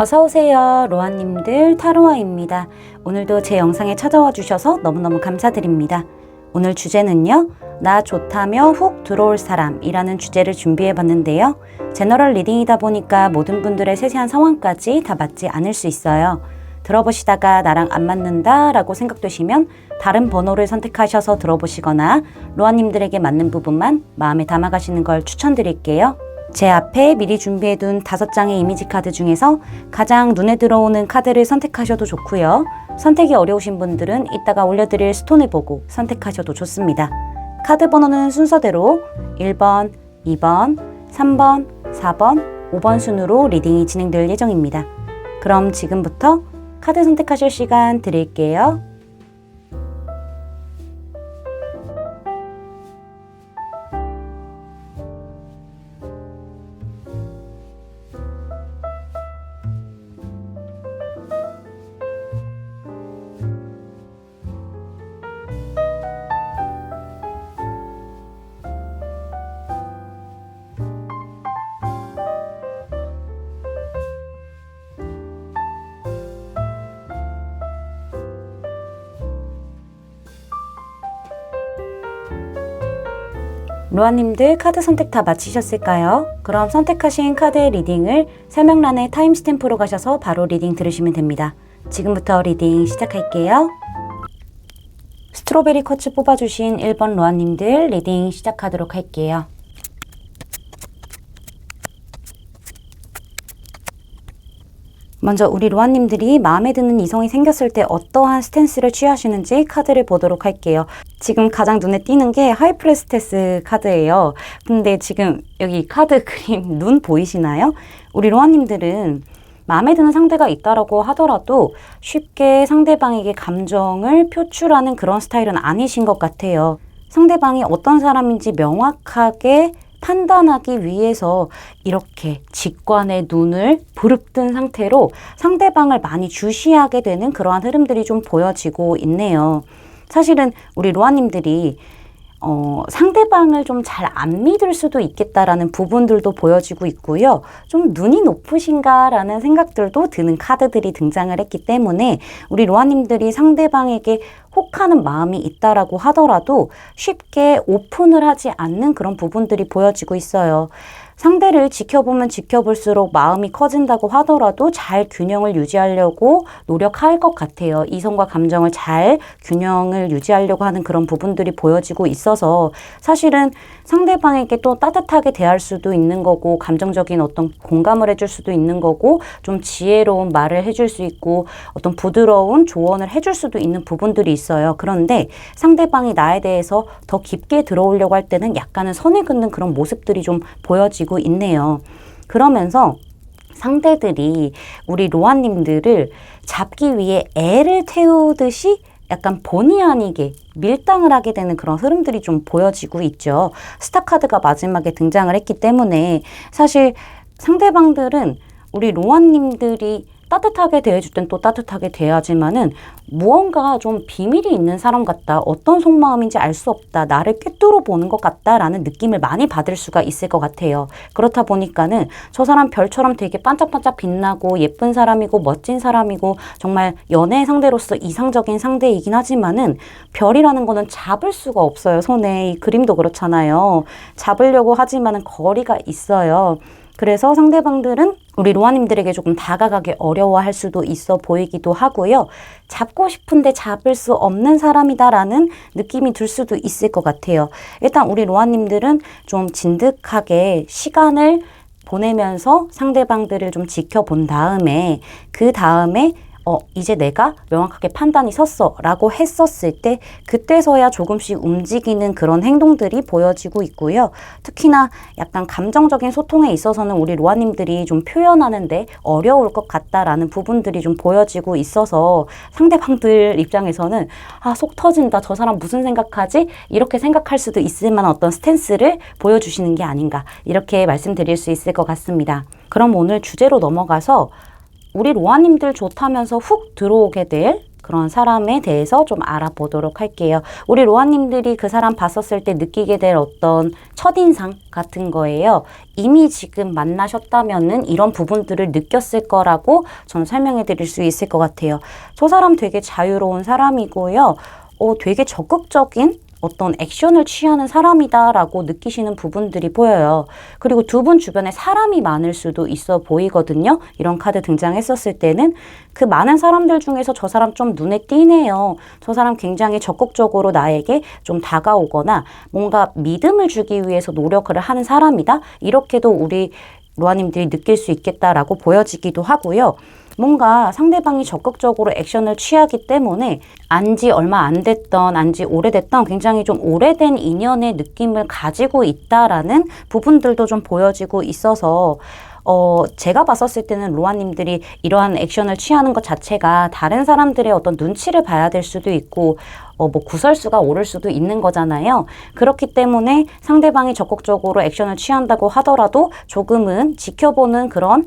어서오세요. 로아님들 타로아입니다. 오늘도 제 영상에 찾아와 주셔서 너무너무 감사드립니다. 오늘 주제는요, 나 좋다며 훅 들어올 사람이라는 주제를 준비해 봤는데요. 제너럴 리딩이다 보니까 모든 분들의 세세한 상황까지 다 맞지 않을 수 있어요. 들어보시다가 나랑 안 맞는다 라고 생각되시면 다른 번호를 선택하셔서 들어보시거나 로아님들에게 맞는 부분만 마음에 담아가시는 걸 추천드릴게요. 제 앞에 미리 준비해둔 5장의 이미지 카드 중에서 가장 눈에 들어오는 카드를 선택하셔도 좋고요. 선택이 어려우신 분들은 이따가 올려드릴 스톤을 보고 선택하셔도 좋습니다. 카드 번호는 순서대로 1번, 2번, 3번, 4번, 5번 순으로 리딩이 진행될 예정입니다. 그럼 지금부터 카드 선택하실 시간 드릴게요. 로아님들 카드 선택 다 마치셨을까요? 그럼 선택하신 카드의 리딩을 설명란에 타임스탬프로 가셔서 바로 리딩 들으시면 됩니다. 지금부터 리딩 시작할게요. 스트로베리 쿼츠 뽑아주신 1번 로아님들 리딩 시작하도록 할게요. 먼저 우리 로아님들이 마음에 드는 이성이 생겼을 때 어떠한 스탠스를 취하시는지 카드를 보도록 할게요. 지금 가장 눈에 띄는 게 하이프레스테스 카드예요. 근데 지금 여기 카드 그림 눈 보이시나요? 우리 로아님들은 마음에 드는 상대가 있다라고 하더라도 쉽게 상대방에게 감정을 표출하는 그런 스타일은 아니신 것 같아요. 상대방이 어떤 사람인지 명확하게 판단하기 위해서 이렇게 직관의 눈을 부릅뜬 상태로 상대방을 많이 주시하게 되는 그러한 흐름들이 좀 보여지고 있네요. 사실은 우리 로아님들이 상대방을 좀 잘 안 믿을 수도 있겠다라는 부분들도 보여지고 있고요. 좀 눈이 높으신가라는 생각들도 드는 카드들이 등장을 했기 때문에 우리 로아님들이 상대방에게 혹하는 마음이 있다라고 하더라도 쉽게 오픈을 하지 않는 그런 부분들이 보여지고 있어요. 상대를 지켜보면 지켜볼수록 마음이 커진다고 하더라도 잘 균형을 유지하려고 노력할 것 같아요. 이성과 감정을 잘 균형을 유지하려고 하는 그런 부분들이 보여지고 있어서 사실은 상대방에게 또 따뜻하게 대할 수도 있는 거고 감정적인 어떤 공감을 해줄 수도 있는 거고 좀 지혜로운 말을 해줄 수 있고 어떤 부드러운 조언을 해줄 수도 있는 부분들이 있어요. 그런데 상대방이 나에 대해서 더 깊게 들어오려고 할 때는 약간은 선을 긋는 그런 모습들이 좀 보여지고 있네요. 그러면서 상대들이 우리 로아님들을 잡기 위해 애를 태우듯이 약간 본의 아니게 밀당을 하게 되는 그런 흐름들이 좀 보여지고 있죠. 스타카드가 마지막에 등장을 했기 때문에 사실 상대방들은 우리 로아님들이 따뜻하게 대해줄 땐 또 따뜻하게 대하지만은 무언가 좀 비밀이 있는 사람 같다. 어떤 속마음인지 알 수 없다. 나를 꿰뚫어 보는 것 같다라는 느낌을 많이 받을 수가 있을 것 같아요. 그렇다 보니까는 저 사람 별처럼 되게 반짝반짝 빛나고 예쁜 사람이고 멋진 사람이고 정말 연애 상대로서 이상적인 상대이긴 하지만은 별이라는 거는 잡을 수가 없어요. 손에 이 그림도 그렇잖아요. 잡으려고 하지만은 거리가 있어요. 그래서 상대방들은 우리 로아님들에게 조금 다가가기 어려워할 수도 있어 보이기도 하고요. 잡고 싶은데 잡을 수 없는 사람이다라는 느낌이 들 수도 있을 것 같아요. 일단 우리 로아님들은 좀 진득하게 시간을 보내면서 상대방들을 좀 지켜본 다음에 그 다음에 이제 내가 명확하게 판단이 섰어 라고 했었을 때 그때서야 조금씩 움직이는 그런 행동들이 보여지고 있고요. 특히나 약간 감정적인 소통에 있어서는 우리 로아님들이 좀 표현하는데 어려울 것 같다라는 부분들이 좀 보여지고 있어서 상대방들 입장에서는 속 터진다. 저 사람 무슨 생각하지? 이렇게 생각할 수도 있을 만한 어떤 스탠스를 보여주시는 게 아닌가 이렇게 말씀드릴 수 있을 것 같습니다. 그럼 오늘 주제로 넘어가서 우리 로아님들 좋다면서 훅 들어오게 될 그런 사람에 대해서 좀 알아보도록 할게요. 우리 로아님들이 그 사람 봤었을 때 느끼게 될 어떤 첫인상 같은 거예요. 이미 지금 만나셨다면은 이런 부분들을 느꼈을 거라고 저는 설명해 드릴 수 있을 것 같아요. 저 사람 되게 자유로운 사람이고요. 되게 적극적인 어떤 액션을 취하는 사람이다라고 느끼시는 부분들이 보여요. 그리고 두 분 주변에 사람이 많을 수도 있어 보이거든요. 이런 카드 등장했었을 때는 그 많은 사람들 중에서 저 사람 좀 눈에 띄네요. 저 사람 굉장히 적극적으로 나에게 좀 다가오거나 뭔가 믿음을 주기 위해서 노력을 하는 사람이다. 이렇게도 우리 로아님들이 느낄 수 있겠다라고 보여지기도 하고요. 뭔가 상대방이 적극적으로 액션을 취하기 때문에 안지 얼마 안 됐던, 안지 오래됐던 굉장히 좀 오래된 인연의 느낌을 가지고 있다라는 부분들도 좀 보여지고 있어서 제가 봤었을 때는 로아님들이 이러한 액션을 취하는 것 자체가 다른 사람들의 어떤 눈치를 봐야 될 수도 있고 뭐 구설수가 오를 수도 있는 거잖아요. 그렇기 때문에 상대방이 적극적으로 액션을 취한다고 하더라도 조금은 지켜보는 그런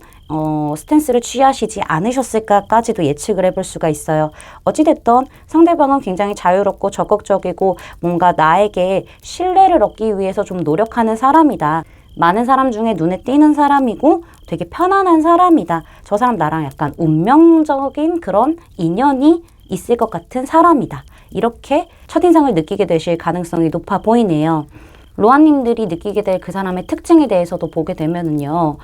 스탠스를 취하시지 않으셨을까까지도 예측을 해볼 수가 있어요. 어찌됐든 상대방은 굉장히 자유롭고 적극적이고 뭔가 나에게 신뢰를 얻기 위해서 좀 노력하는 사람이다. 많은 사람 중에 눈에 띄는 사람이고 되게 편안한 사람이다. 저 사람 나랑 약간 운명적인 그런 인연이 있을 것 같은 사람이다. 이렇게 첫인상을 느끼게 되실 가능성이 높아 보이네요. 로아님들이 느끼게 될 그 사람의 특징에 대해서도 보게 되면은요.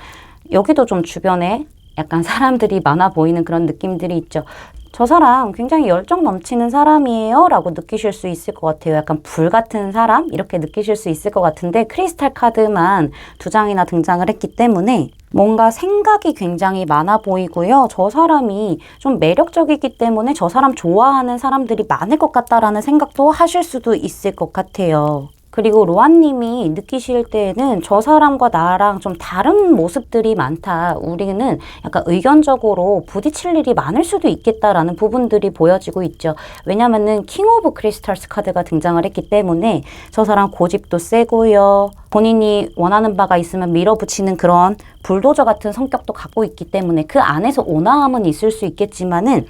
여기도 좀 주변에 약간 사람들이 많아 보이는 그런 느낌들이 있죠. 저 사람 굉장히 열정 넘치는 사람이에요 라고 느끼실 수 있을 것 같아요. 약간 불 같은 사람? 이렇게 느끼실 수 있을 것 같은데 크리스탈 카드만 2장이나 등장을 했기 때문에 뭔가 생각이 굉장히 많아 보이고요. 저 사람이 좀 매력적이기 때문에 저 사람 좋아하는 사람들이 많을 것 같다라는 생각도 하실 수도 있을 것 같아요. 그리고 로아님이 느끼실 때에는 저 사람과 나랑 좀 다른 모습들이 많다. 우리는 약간 의견적으로 부딪힐 일이 많을 수도 있겠다라는 부분들이 보여지고 있죠. 왜냐면은 킹 오브 크리스탈스 카드가 등장을 했기 때문에 저 사람 고집도 세고요. 본인이 원하는 바가 있으면 밀어붙이는 그런 불도저 같은 성격도 갖고 있기 때문에 그 안에서 온화함은 있을 수 있겠지만은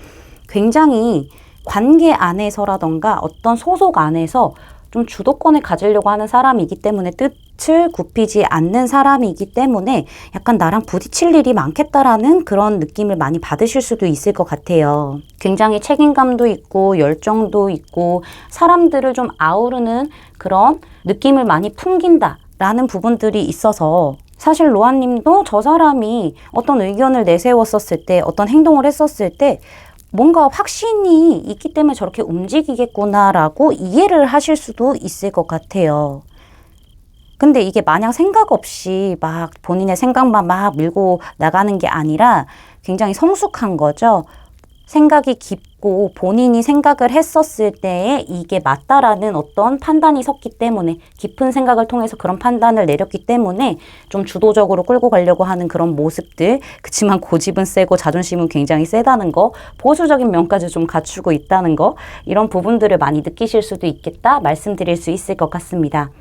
굉장히 관계 안에서라던가 어떤 소속 안에서 좀 주도권을 가지려고 하는 사람이기 때문에 뜻을 굽히지 않는 사람이기 때문에 약간 나랑 부딪힐 일이 많겠다라는 그런 느낌을 많이 받으실 수도 있을 것 같아요. 굉장히 책임감도 있고 열정도 있고 사람들을 좀 아우르는 그런 느낌을 많이 풍긴다라는 부분들이 있어서 사실 로아님도 저 사람이 어떤 의견을 내세웠었을 때 어떤 행동을 했었을 때 뭔가 확신이 있기 때문에 저렇게 움직이겠구나라고 이해를 하실 수도 있을 것 같아요. 근데 이게 마냥 생각 없이 막 본인의 생각만 막 밀고 나가는 게 아니라 굉장히 성숙한 거죠. 생각이 깊고 본인이 생각을 했었을 때에 이게 맞다라는 어떤 판단이 섰기 때문에 깊은 생각을 통해서 그런 판단을 내렸기 때문에 좀 주도적으로 끌고 가려고 하는 그런 모습들 그치만 고집은 세고 자존심은 굉장히 세다는 거 보수적인 면까지 좀 갖추고 있다는 거 이런 부분들을 많이 느끼실 수도 있겠다 말씀드릴 수 있을 것 같습니다.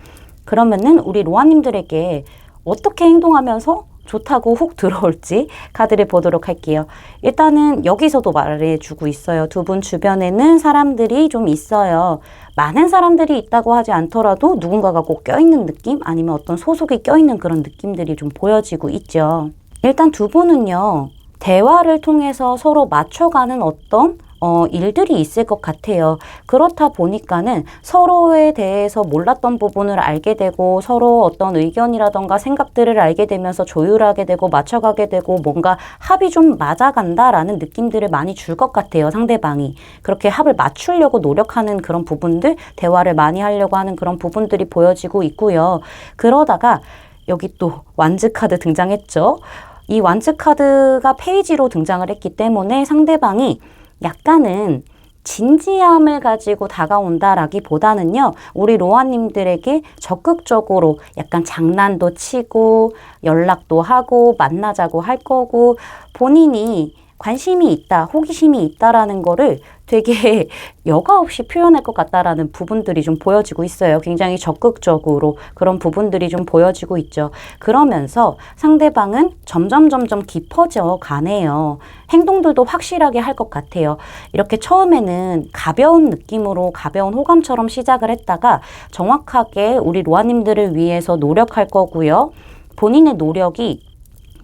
그러면은 우리 로아님들에게 어떻게 행동하면서 좋다고 훅 들어올지 카드를 보도록 할게요. 일단은 여기서도 말해주고 있어요. 두 분 주변에는 사람들이 좀 있어요. 많은 사람들이 있다고 하지 않더라도 누군가가 꼭 껴있는 느낌? 아니면 어떤 소속이 껴있는 그런 느낌들이 좀 보여지고 있죠. 일단 두 분은요. 대화를 통해서 서로 맞춰가는 어떤 일들이 있을 것 같아요. 그렇다 보니까는 서로에 대해서 몰랐던 부분을 알게 되고 서로 어떤 의견이라던가 생각들을 알게 되면서 조율하게 되고 맞춰가게 되고 뭔가 합이 좀 맞아간다라는 느낌들을 많이 줄 것 같아요. 상대방이. 그렇게 합을 맞추려고 노력하는 그런 부분들, 대화를 많이 하려고 하는 그런 부분들이 보여지고 있고요. 그러다가 여기 또 완즈 카드 등장했죠. 이 완즈 카드가 페이지로 등장을 했기 때문에 상대방이 약간은 진지함을 가지고 다가온다라기보다는요. 우리 로아님들에게 적극적으로 약간 장난도 치고 연락도 하고 만나자고 할 거고 본인이 관심이 있다, 호기심이 있다라는 거를 되게 여과 없이 표현할 것 같다라는 부분들이 좀 보여지고 있어요. 굉장히 적극적으로 그런 부분들이 좀 보여지고 있죠. 그러면서 상대방은 점점 깊어져 가네요. 행동들도 확실하게 할 것 같아요. 이렇게 처음에는 가벼운 느낌으로 가벼운 호감처럼 시작을 했다가 정확하게 우리 로아님들을 위해서 노력할 거고요. 본인의 노력이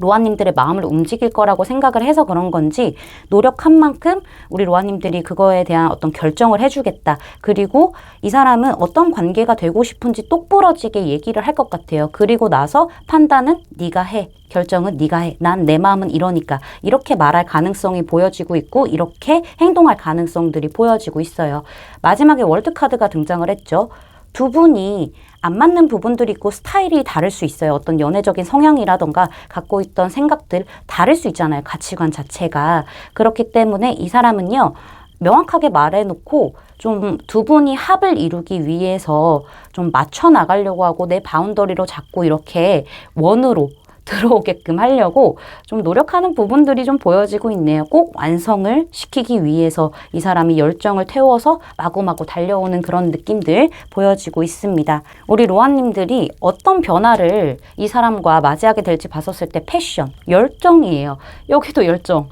로아님들의 마음을 움직일 거라고 생각을 해서 그런 건지 노력한 만큼 우리 로아님들이 그거에 대한 어떤 결정을 해주겠다. 그리고 이 사람은 어떤 관계가 되고 싶은지 똑부러지게 얘기를 할 것 같아요. 그리고 나서 판단은 네가 해. 결정은 네가 해. 난 내 마음은 이러니까. 이렇게 말할 가능성이 보여지고 있고 이렇게 행동할 가능성들이 보여지고 있어요. 마지막에 월드카드가 등장을 했죠. 두 분이 안 맞는 부분들이 있고 스타일이 다를 수 있어요. 어떤 연애적인 성향이라던가 갖고 있던 생각들 다를 수 있잖아요. 가치관 자체가. 그렇기 때문에 이 사람은요. 명확하게 말해놓고 좀 두 분이 합을 이루기 위해서 좀 맞춰 나가려고 하고 내 바운더리로 자꾸 이렇게 원으로 들어오게끔 하려고 좀 노력하는 부분들이 좀 보여지고 있네요. 꼭 완성을 시키기 위해서 이 사람이 열정을 태워서 마구마구 달려오는 그런 느낌들 보여지고 있습니다. 우리 로아님들이 어떤 변화를 이 사람과 맞이하게 될지 봤었을 때 패션, 열정이에요. 여기도 열정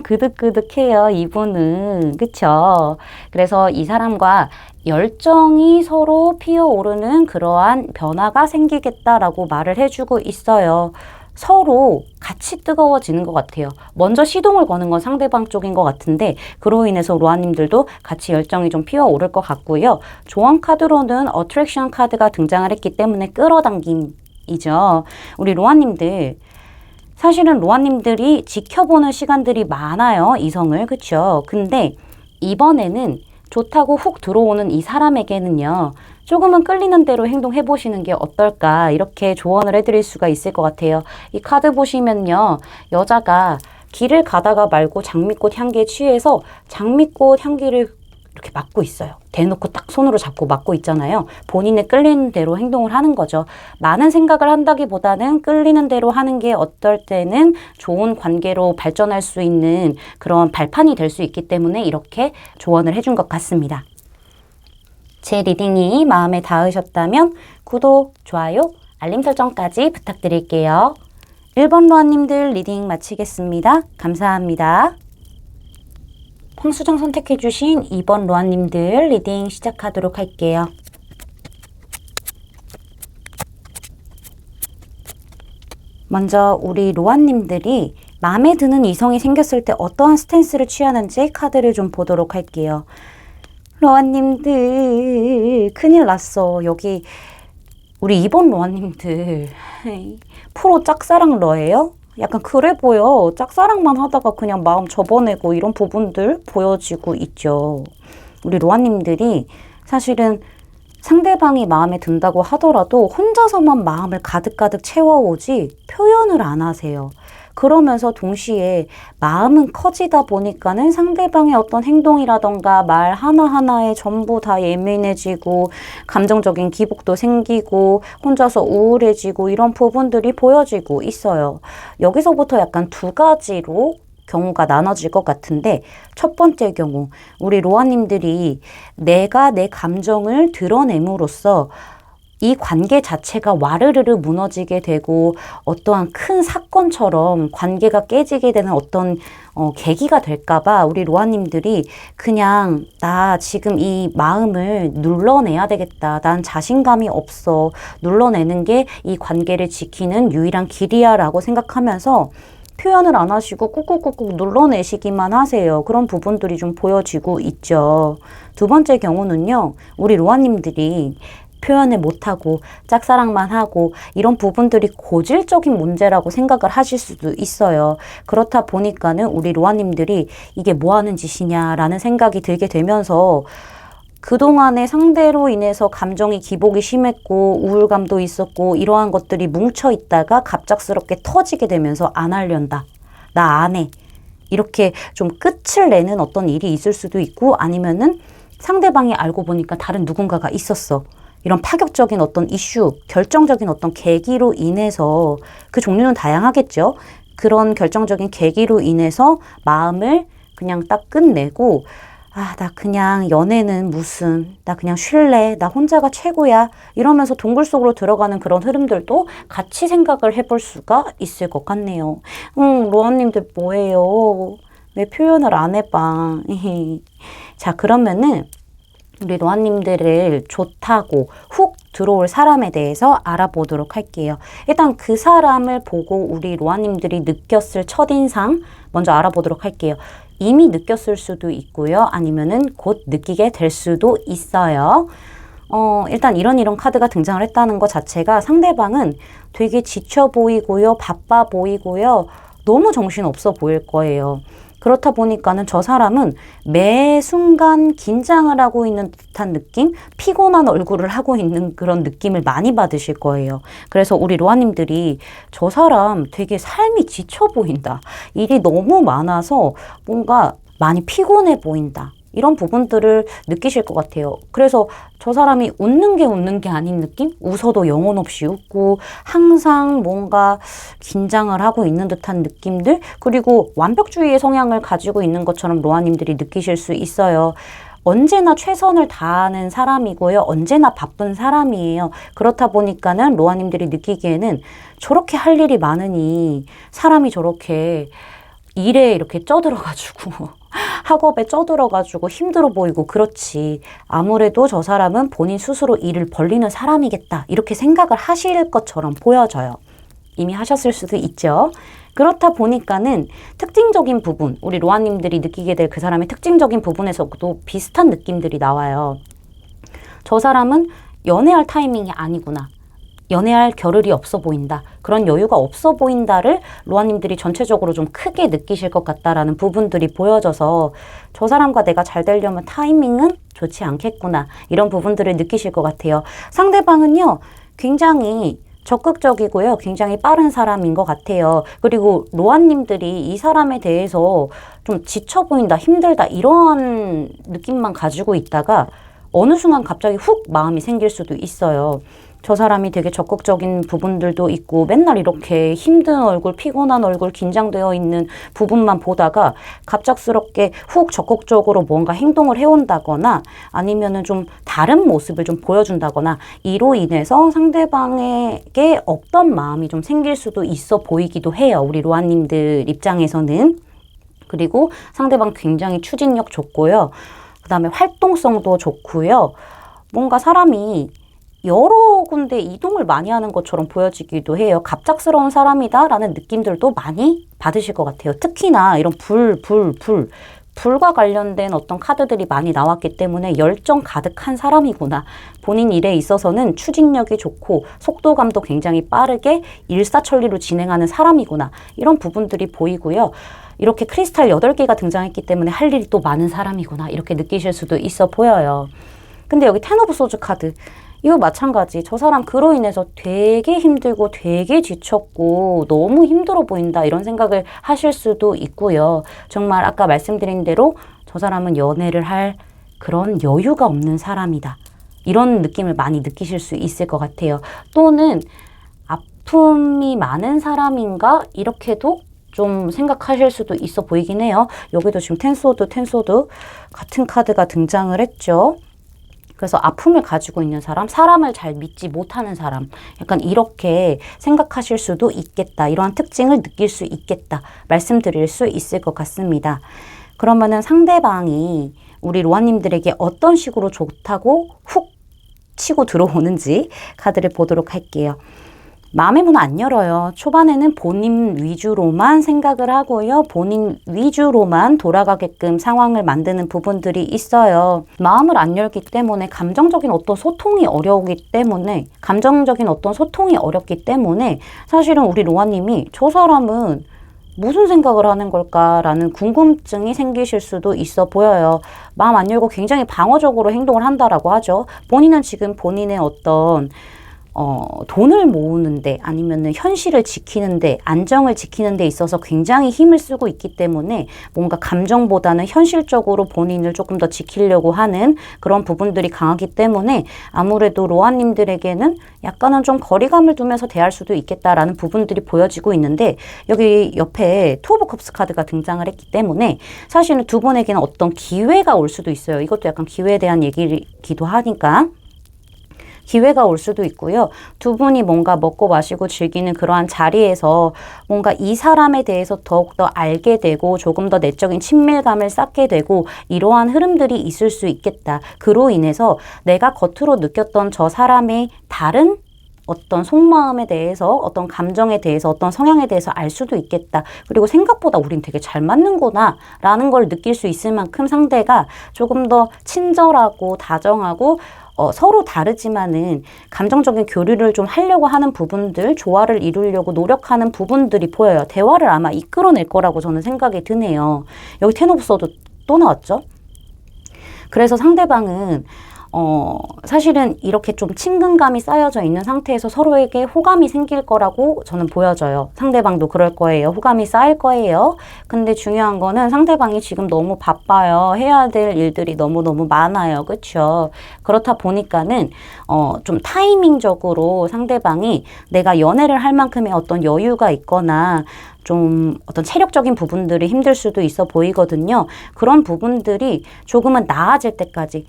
그득그득해요. 이분은. 그쵸? 그래서 이 사람과 열정이 서로 피어오르는 그러한 변화가 생기겠다라고 말을 해주고 있어요. 서로 같이 뜨거워지는 것 같아요. 먼저 시동을 거는 건 상대방 쪽인 것 같은데 그로 인해서 로아님들도 같이 열정이 좀 피어오를 것 같고요. 조언 카드로는 어트랙션 카드가 등장을 했기 때문에 끌어당김이죠. 우리 로아님들 사실은 로아님들이 지켜보는 시간들이 많아요. 이성을. 그쵸? 근데 이번에는 좋다고 훅 들어오는 이 사람에게는요. 조금은 끌리는 대로 행동해 보시는 게 어떨까 이렇게 조언을 해드릴 수가 있을 것 같아요. 이 카드 보시면요. 여자가 길을 가다가 말고 장미꽃 향기에 취해서 장미꽃 향기를 이렇게 맡고 있어요. 대놓고 딱 손으로 잡고 맡고 있잖아요. 본인의 끌리는 대로 행동을 하는 거죠. 많은 생각을 한다기보다는 끌리는 대로 하는 게 어떨 때는 좋은 관계로 발전할 수 있는 그런 발판이 될 수 있기 때문에 이렇게 조언을 해준 것 같습니다. 제 리딩이 마음에 닿으셨다면 구독, 좋아요, 알림 설정까지 부탁드릴게요. 1번 로아님들 리딩 마치겠습니다. 감사합니다. 황수정 선택해주신 2번 로아님들 리딩 시작하도록 할게요. 먼저 우리 로아님들이 마음에 드는 이성이 생겼을 때 어떠한 스탠스를 취하는지 카드를 좀 보도록 할게요. 로아님들 큰일 났어. 여기 우리 2번 로아님들 프로 짝사랑 러예요? 약간 그래 보여. 짝사랑만 하다가 그냥 마음 접어내고 이런 부분들 보여지고 있죠. 우리 로아님들이 사실은 상대방이 마음에 든다고 하더라도 혼자서만 마음을 가득가득 채워오지 표현을 안 하세요. 그러면서 동시에 마음은 커지다 보니까는 상대방의 어떤 행동이라던가 말 하나하나에 전부 다 예민해지고 감정적인 기복도 생기고 혼자서 우울해지고 이런 부분들이 보여지고 있어요. 여기서부터 약간 두 가지로 경우가 나눠질 것 같은데 첫 번째 경우 우리 로아님들이 내가 내 감정을 드러냄으로써 이 관계 자체가 와르르르 무너지게 되고 어떠한 큰 사건처럼 관계가 깨지게 되는 어떤 계기가 될까봐 우리 로아님들이 그냥 나 지금 이 마음을 눌러내야 되겠다. 난 자신감이 없어. 눌러내는 게 이 관계를 지키는 유일한 길이야 라고 생각하면서 표현을 안 하시고 꾹꾹꾹꾹 눌러내시기만 하세요. 그런 부분들이 좀 보여지고 있죠. 두 번째 경우는요. 우리 로아님들이 표현을 못하고 짝사랑만 하고 이런 부분들이 고질적인 문제라고 생각을 하실 수도 있어요. 그렇다 보니까는 우리 로아님들이 이게 뭐 하는 짓이냐라는 생각이 들게 되면서 그동안의 상대로 인해서 감정이 기복이 심했고 우울감도 있었고 이러한 것들이 뭉쳐 있다가 갑작스럽게 터지게 되면서 안 하련다. 나 안 해. 이렇게 좀 끝을 내는 어떤 일이 있을 수도 있고 아니면은 상대방이 알고 보니까 다른 누군가가 있었어. 이런 파격적인 어떤 이슈, 결정적인 어떤 계기로 인해서 그 종류는 다양하겠죠. 그런 결정적인 계기로 인해서 마음을 그냥 딱 끝내고 아, 나 그냥 연애는 무슨, 나 그냥 쉴래, 나 혼자가 최고야 이러면서 동굴 속으로 들어가는 그런 흐름들도 같이 생각을 해볼 수가 있을 것 같네요. 로아님들 뭐예요? 왜 표현을 안 해봐? 자, 그러면은 우리 로아님들을 좋다고 훅 들어올 사람에 대해서 알아보도록 할게요. 일단 그 사람을 보고 우리 로아님들이 느꼈을 첫인상 먼저 알아보도록 할게요. 이미 느꼈을 수도 있고요. 아니면은 곧 느끼게 될 수도 있어요. 일단 이런 카드가 등장을 했다는 것 자체가 상대방은 되게 지쳐 보이고요. 바빠 보이고요. 너무 정신없어 보일 거예요. 그렇다 보니까는 저 사람은 매 순간 긴장을 하고 있는 듯한 느낌, 피곤한 얼굴을 하고 있는 그런 느낌을 많이 받으실 거예요. 그래서 우리 로아님들이 저 사람 되게 삶이 지쳐 보인다. 일이 너무 많아서 뭔가 많이 피곤해 보인다. 이런 부분들을 느끼실 것 같아요. 그래서 저 사람이 웃는 게 아닌 느낌? 웃어도 영혼 없이 웃고 항상 뭔가 긴장을 하고 있는 듯한 느낌들? 그리고 완벽주의의 성향을 가지고 있는 것처럼 로아님들이 느끼실 수 있어요. 언제나 최선을 다하는 사람이고요. 언제나 바쁜 사람이에요. 그렇다 보니까는 로아님들이 느끼기에는 저렇게 할 일이 많으니 사람이 저렇게 일에 이렇게 쩌들어가지고 학업에 쩌들어가지고 힘들어 보이고 그렇지. 아무래도 저 사람은 본인 스스로 일을 벌리는 사람이겠다. 이렇게 생각을 하실 것처럼 보여져요. 이미 하셨을 수도 있죠. 그렇다 보니까는 특징적인 부분, 우리 로아님들이 느끼게 될 그 사람의 특징적인 부분에서도 비슷한 느낌들이 나와요. 저 사람은 연애할 타이밍이 아니구나. 연애할 겨를이 없어 보인다. 그런 여유가 없어 보인다를 로아님들이 전체적으로 좀 크게 느끼실 것 같다라는 부분들이 보여져서 저 사람과 내가 잘 되려면 타이밍은 좋지 않겠구나. 이런 부분들을 느끼실 것 같아요. 상대방은요, 굉장히 적극적이고요. 굉장히 빠른 사람인 것 같아요. 그리고 로아님들이 이 사람에 대해서 좀 지쳐 보인다, 힘들다 이런 느낌만 가지고 있다가 어느 순간 갑자기 훅 마음이 생길 수도 있어요. 저 사람이 되게 적극적인 부분들도 있고 맨날 이렇게 힘든 얼굴, 피곤한 얼굴, 긴장되어 있는 부분만 보다가 갑작스럽게 훅 적극적으로 뭔가 행동을 해온다거나 아니면은 좀 다른 모습을 좀 보여준다거나 이로 인해서 상대방에게 없던 마음이 좀 생길 수도 있어 보이기도 해요. 우리 로아님들 입장에서는. 그리고 상대방 굉장히 추진력 좋고요. 그 다음에 활동성도 좋고요. 뭔가 사람이 여러 군데 이동을 많이 하는 것처럼 보여지기도 해요. 갑작스러운 사람이다라는 느낌들도 많이 받으실 것 같아요. 특히나 이런 불과 관련된 어떤 카드들이 많이 나왔기 때문에 열정 가득한 사람이구나. 본인 일에 있어서는 추진력이 좋고 속도감도 굉장히 빠르게 일사천리로 진행하는 사람이구나. 이런 부분들이 보이고요. 이렇게 크리스탈 8개가 등장했기 때문에 할 일이 또 많은 사람이구나. 이렇게 느끼실 수도 있어 보여요. 근데 여기 텐 오브 소즈 카드. 이거 마찬가지. 저 사람 그로 인해서 되게 힘들고 되게 지쳤고 너무 힘들어 보인다 이런 생각을 하실 수도 있고요. 정말 아까 말씀드린 대로 저 사람은 연애를 할 그런 여유가 없는 사람이다. 이런 느낌을 많이 느끼실 수 있을 것 같아요. 또는 아픔이 많은 사람인가? 이렇게도 좀 생각하실 수도 있어 보이긴 해요. 여기도 지금 텐소드 같은 카드가 등장을 했죠. 그래서 아픔을 가지고 있는 사람, 사람을 잘 믿지 못하는 사람, 약간 이렇게 생각하실 수도 있겠다. 이러한 특징을 느낄 수 있겠다. 말씀드릴 수 있을 것 같습니다. 그러면은 상대방이 우리 로아님들에게 어떤 식으로 좋다고 훅 치고 들어오는지 카드를 보도록 할게요. 마음의 문을 안 열어요. 초반에는 본인 위주로만 생각을 하고요. 본인 위주로만 돌아가게끔 상황을 만드는 부분들이 있어요. 마음을 안 열기 때문에 감정적인 어떤 소통이 어렵기 때문에 사실은 우리 로아님이 저 사람은 무슨 생각을 하는 걸까라는 궁금증이 생기실 수도 있어 보여요. 마음 안 열고 굉장히 방어적으로 행동을 한다라고 하죠. 본인은 지금 본인의 어떤 돈을 모으는데 아니면은 현실을 지키는데 안정을 지키는 데 있어서 굉장히 힘을 쓰고 있기 때문에 뭔가 감정보다는 현실적으로 본인을 조금 더 지키려고 하는 그런 부분들이 강하기 때문에 아무래도 로아님들에게는 약간은 좀 거리감을 두면서 대할 수도 있겠다라는 부분들이 보여지고 있는데 여기 옆에 투 오브 컵스 카드가 등장을 했기 때문에 사실은 두 분에게는 어떤 기회가 올 수도 있어요. 이것도 약간 기회에 대한 얘기이기도 하니까 기회가 올 수도 있고요. 두 분이 뭔가 먹고 마시고 즐기는 그러한 자리에서 뭔가 이 사람에 대해서 더욱더 알게 되고 조금 더 내적인 친밀감을 쌓게 되고 이러한 흐름들이 있을 수 있겠다. 그로 인해서 내가 겉으로 느꼈던 저 사람의 다른 어떤 속마음에 대해서 어떤 감정에 대해서 어떤 성향에 대해서 알 수도 있겠다. 그리고 생각보다 우린 되게 잘 맞는구나 라는 걸 느낄 수 있을 만큼 상대가 조금 더 친절하고 다정하고 서로 다르지만은 감정적인 교류를 좀 하려고 하는 부분들, 조화를 이루려고 노력하는 부분들이 보여요. 대화를 아마 이끌어낼 거라고 저는 생각이 드네요. 여기 텐 오브 소드 또 나왔죠? 그래서 상대방은 사실은 이렇게 좀 친근감이 쌓여져 있는 상태에서 서로에게 호감이 생길 거라고 저는 보여져요. 상대방도 그럴 거예요. 호감이 쌓일 거예요. 근데 중요한 거는 상대방이 지금 너무 바빠요. 해야 될 일들이 너무너무 많아요. 그렇죠? 그렇다 보니까는 좀 타이밍적으로 상대방이 내가 연애를 할 만큼의 어떤 여유가 있거나 좀 어떤 체력적인 부분들이 힘들 수도 있어 보이거든요. 그런 부분들이 조금은 나아질 때까지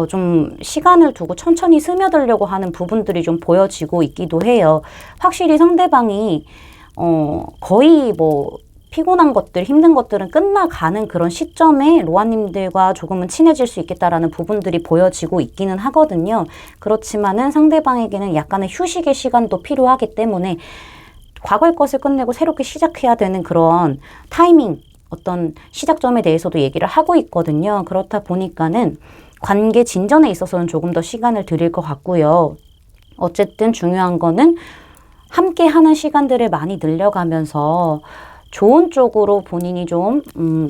좀 시간을 두고 천천히 스며들려고 하는 부분들이 좀 보여지고 있기도 해요. 확실히 상대방이 거의 뭐 피곤한 것들, 힘든 것들은 끝나가는 그런 시점에 로아님들과 조금은 친해질 수 있겠다라는 부분들이 보여지고 있기는 하거든요. 그렇지만은 상대방에게는 약간의 휴식의 시간도 필요하기 때문에 과거의 것을 끝내고 새롭게 시작해야 되는 그런 타이밍, 어떤 시작점에 대해서도 얘기를 하고 있거든요. 그렇다 보니까는 관계 진전에 있어서는 조금 더 시간을 드릴 것 같고요. 어쨌든 중요한 거는 함께 하는 시간들을 많이 늘려가면서 좋은 쪽으로 본인이 좀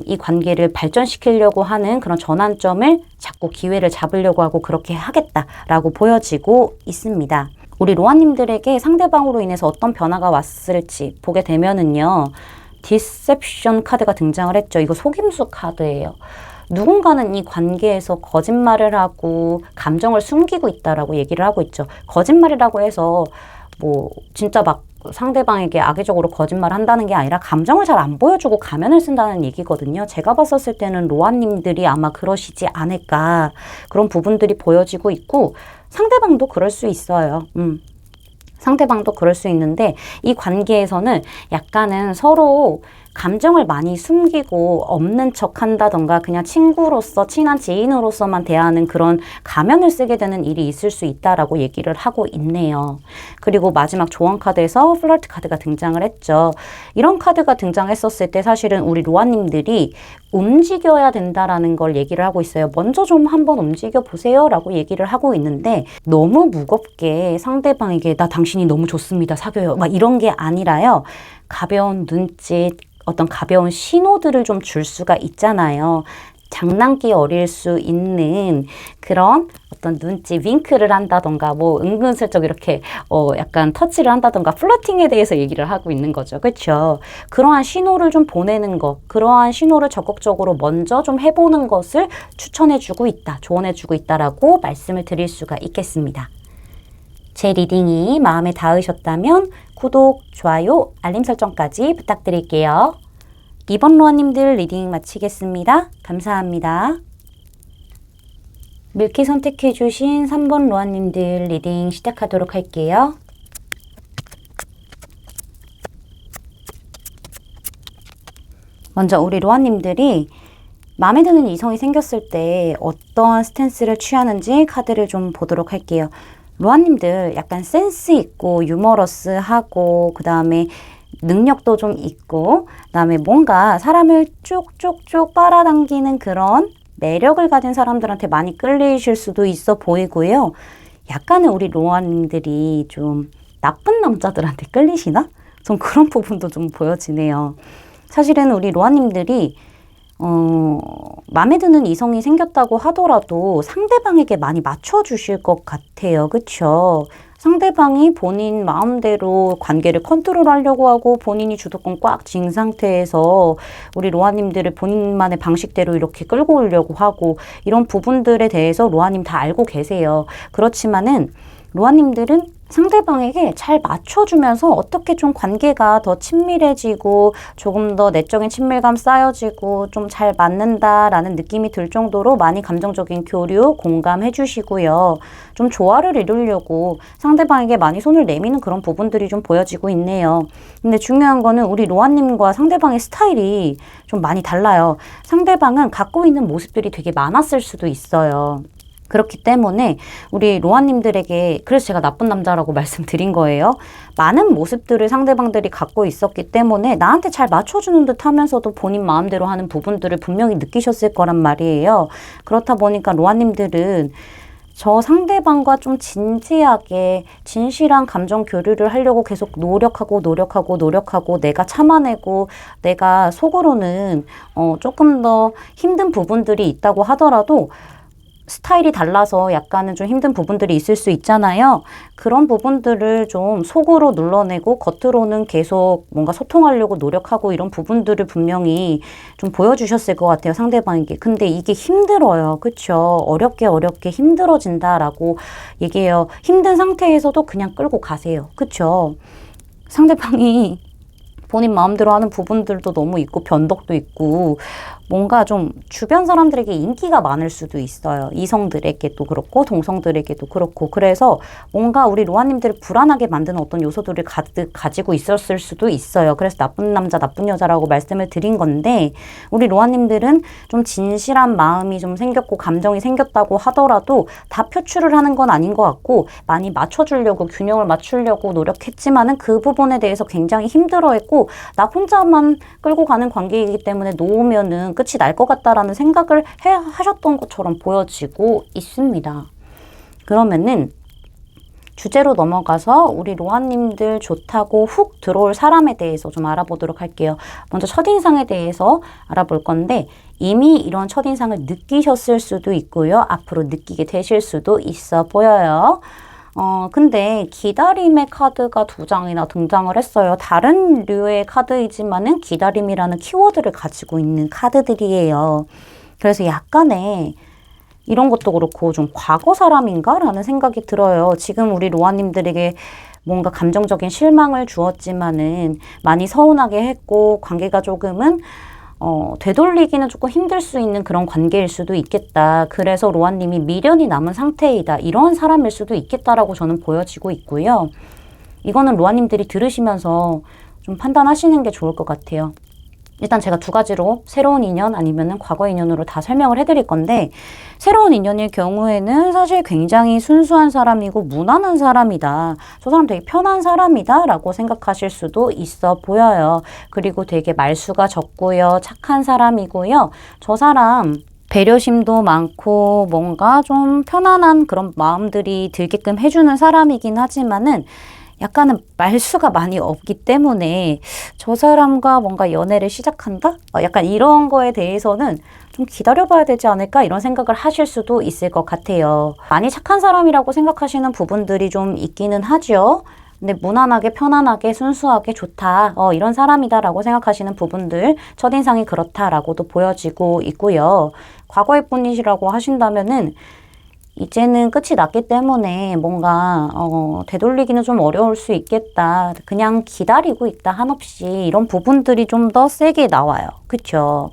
이 관계를 발전시키려고 하는 그런 전환점을 자꾸 기회를 잡으려고 하고 그렇게 하겠다라고 보여지고 있습니다. 우리 로아님들에게 상대방으로 인해서 어떤 변화가 왔을지 보게 되면은요. 디셉션 카드가 등장을 했죠. 이거 속임수 카드예요. 누군가는 이 관계에서 거짓말을 하고 감정을 숨기고 있다라고 얘기를 하고 있죠. 거짓말이라고 해서 뭐 진짜 막 상대방에게 악의적으로 거짓말을 한다는 게 아니라 감정을 잘 안 보여주고 가면을 쓴다는 얘기거든요. 제가 봤었을 때는 로아님들이 아마 그러시지 않을까 그런 부분들이 보여지고 있고 상대방도 그럴 수 있어요. 상대방도 그럴 수 있는데 이 관계에서는 약간은 서로 감정을 많이 숨기고 없는 척 한다던가 그냥 친구로서 친한 지인으로서만 대하는 그런 가면을 쓰게 되는 일이 있을 수 있다라고 얘기를 하고 있네요. 그리고 마지막 조언 카드에서 플러트 카드가 등장을 했죠. 이런 카드가 등장했었을 때 사실은 우리 로아님들이 움직여야 된다라는 걸 얘기를 하고 있어요. 먼저 좀 한번 움직여 보세요 라고 얘기를 하고 있는데 너무 무겁게 상대방에게 나 당신이 너무 좋습니다. 사귀어요. 막 이런 게 아니라요. 가벼운 눈짓, 어떤 가벼운 신호들을 좀 줄 수가 있잖아요. 장난기 어릴 수 있는 그런 어떤 눈짓, 윙크를 한다던가 뭐 은근슬쩍 이렇게 약간 터치를 한다던가 플러팅에 대해서 얘기를 하고 있는 거죠. 그렇죠? 그러한 신호를 좀 보내는 거, 그러한 신호를 적극적으로 먼저 좀 해보는 것을 추천해주고 있다, 조언해주고 있다라고 말씀을 드릴 수가 있겠습니다. 제 리딩이 마음에 닿으셨다면 구독, 좋아요, 알림 설정까지 부탁드릴게요. 이번 로아님들 리딩 마치겠습니다. 감사합니다. 밀키 선택해주신 3번 로아님들 리딩 시작하도록 할게요. 먼저 우리 로아님들이 마음에 드는 이성이 생겼을 때 어떠한 스탠스를 취하는지 카드를 좀 보도록 할게요. 로아님들 약간 센스 있고 유머러스하고 그 다음에 능력도 좀 있고 그 다음에 뭔가 사람을 쭉쭉쭉 빨아당기는 그런 매력을 가진 사람들한테 많이 끌리실 수도 있어 보이고요. 약간은 우리 로아님들이 좀 나쁜 남자들한테 끌리시나? 좀 그런 부분도 좀 보여지네요. 사실은 우리 로아님들이 마음에 드는 이성이 생겼다고 하더라도 상대방에게 많이 맞춰주실 것 같아요. 그쵸? 상대방이 본인 마음대로 관계를 컨트롤하려고 하고 본인이 주도권 꽉 쥔 상태에서 우리 로아님들을 본인만의 방식대로 이렇게 끌고 오려고 하고 이런 부분들에 대해서 로아님 다 알고 계세요. 그렇지만은 로아님들은 상대방에게 잘 맞춰주면서 어떻게 좀 관계가 더 친밀해지고 조금 더 내적인 친밀감 쌓여지고 좀 잘 맞는다라는 느낌이 들 정도로 많이 감정적인 교류, 공감해 주시고요. 좀 조화를 이루려고 상대방에게 많이 손을 내미는 그런 부분들이 좀 보여지고 있네요. 근데 중요한 거는 우리 로아님과 상대방의 스타일이 좀 많이 달라요. 상대방은 갖고 있는 모습들이 되게 많았을 수도 있어요. 그렇기 때문에 우리 로아님들에게 그래서 제가 나쁜 남자라고 말씀드린 거예요. 많은 모습들을 상대방들이 갖고 있었기 때문에 나한테 잘 맞춰주는 듯 하면서도 본인 마음대로 하는 부분들을 분명히 느끼셨을 거란 말이에요. 그렇다 보니까 로아님들은 저 상대방과 좀 진지하게 진실한 감정 교류를 하려고 계속 노력하고 내가 참아내고 내가 속으로는 조금 더 힘든 부분들이 있다고 하더라도 스타일이 달라서 약간은 좀 힘든 부분들이 있을 수 있잖아요. 그런 부분들을 좀 속으로 눌러내고 겉으로는 계속 뭔가 소통하려고 노력하고 이런 부분들을 분명히 좀 보여주셨을 것 같아요. 상대방에게. 근데 이게 힘들어요. 그쵸? 어렵게 힘들어진다라고 얘기해요. 힘든 상태에서도 그냥 끌고 가세요. 그쵸? 상대방이 본인 마음대로 하는 부분들도 너무 있고 변덕도 있고 뭔가 좀 주변 사람들에게 인기가 많을 수도 있어요. 이성들에게도 그렇고 동성들에게도 그렇고 그래서 뭔가 우리 로아님들을 불안하게 만드는 어떤 요소들을 가지고 있었을 수도 있어요. 그래서 나쁜 남자, 나쁜 여자라고 말씀을 드린 건데 우리 로아님들은 좀 진실한 마음이 좀 생겼고 감정이 생겼다고 하더라도 다 표출을 하는 건 아닌 것 같고 많이 맞춰주려고 균형을 맞추려고 노력했지만은 그 부분에 대해서 굉장히 힘들어했고 나 혼자만 끌고 가는 관계이기 때문에 놓으면은 끝이 날 것 같다라는 생각을 하셨던 것처럼 보여지고 있습니다. 그러면은 주제로 넘어가서 우리 로아님들 좋다고 훅 들어올 사람에 대해서 좀 알아보도록 할게요. 먼저 첫인상에 대해서 알아볼 건데 이미 이런 첫인상을 느끼셨을 수도 있고요. 앞으로 느끼게 되실 수도 있어 보여요. 근데 기다림의 카드가 2장이나 등장을 했어요. 다른 류의 카드이지만은 기다림이라는 키워드를 가지고 있는 카드들이에요. 그래서 약간의 이런 것도 그렇고 좀 과거 사람인가? 라는 생각이 들어요. 지금 우리 로아님들에게 뭔가 감정적인 실망을 주었지만은 많이 서운하게 했고 관계가 조금은 되돌리기는 조금 힘들 수 있는 그런 관계일 수도 있겠다. 그래서 로아님이 미련이 남은 상태이다. 이런 사람일 수도 있겠다라고 저는 보여지고 있고요. 이거는 로아님들이 들으시면서 좀 판단하시는 게 좋을 것 같아요. 일단 제가 2가지로 새로운 인연 아니면은 과거 인연으로 다 설명을 해드릴 건데 새로운 인연일 경우에는 사실 굉장히 순수한 사람이고 무난한 사람이다. 저 사람 되게 편한 사람이다 라고 생각하실 수도 있어 보여요. 그리고 되게 말수가 적고요. 착한 사람이고요. 저 사람 배려심도 많고 뭔가 좀 편안한 그런 마음들이 들게끔 해주는 사람이긴 하지만은 약간은 말수가 많이 없기 때문에 저 사람과 뭔가 연애를 시작한다? 약간 이런 거에 대해서는 좀 기다려봐야 되지 않을까? 이런 생각을 하실 수도 있을 것 같아요. 많이 착한 사람이라고 생각하시는 부분들이 좀 있기는 하죠. 근데 무난하게 편안하게 순수하게 좋다. 이런 사람이다라고 생각하시는 부분들 첫인상이 그렇다라고도 보여지고 있고요. 과거의 분이시라고 하신다면은 이제는 끝이 났기 때문에 뭔가 되돌리기는 좀 어려울 수 있겠다. 그냥 기다리고 있다 한없이 이런 부분들이 좀 더 세게 나와요. 그쵸?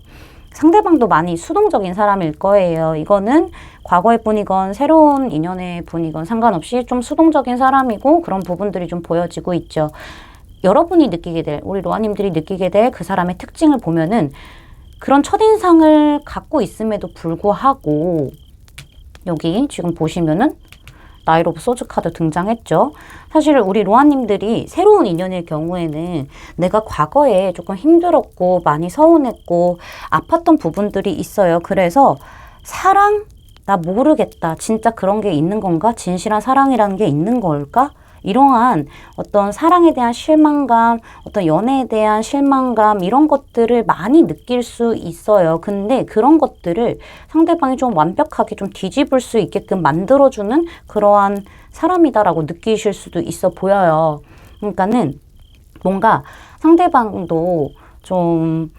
상대방도 많이 수동적인 사람일 거예요. 이거는 과거의 분이건 새로운 인연의 분이건 상관없이 좀 수동적인 사람이고 그런 부분들이 좀 보여지고 있죠. 여러분이 느끼게 될, 우리 로아님들이 느끼게 될 그 사람의 특징을 보면은 그런 첫인상을 갖고 있음에도 불구하고 여기 지금 보시면은 나이트 오브 소즈 카드 등장했죠. 사실 우리 로아님들이 새로운 인연일 경우에는 내가 과거에 조금 힘들었고 많이 서운했고 아팠던 부분들이 있어요. 그래서 사랑? 나 모르겠다. 진짜 그런 게 있는 건가? 진실한 사랑이라는 게 있는 걸까? 이러한 어떤 사랑에 대한 실망감, 어떤 연애에 대한 실망감 이런 것들을 많이 느낄 수 있어요. 근데 그런 것들을 상대방이 좀 완벽하게 좀 뒤집을 수 있게끔 만들어주는 그러한 사람이다라고 느끼실 수도 있어 보여요. 그러니까는 뭔가 상대방도 좀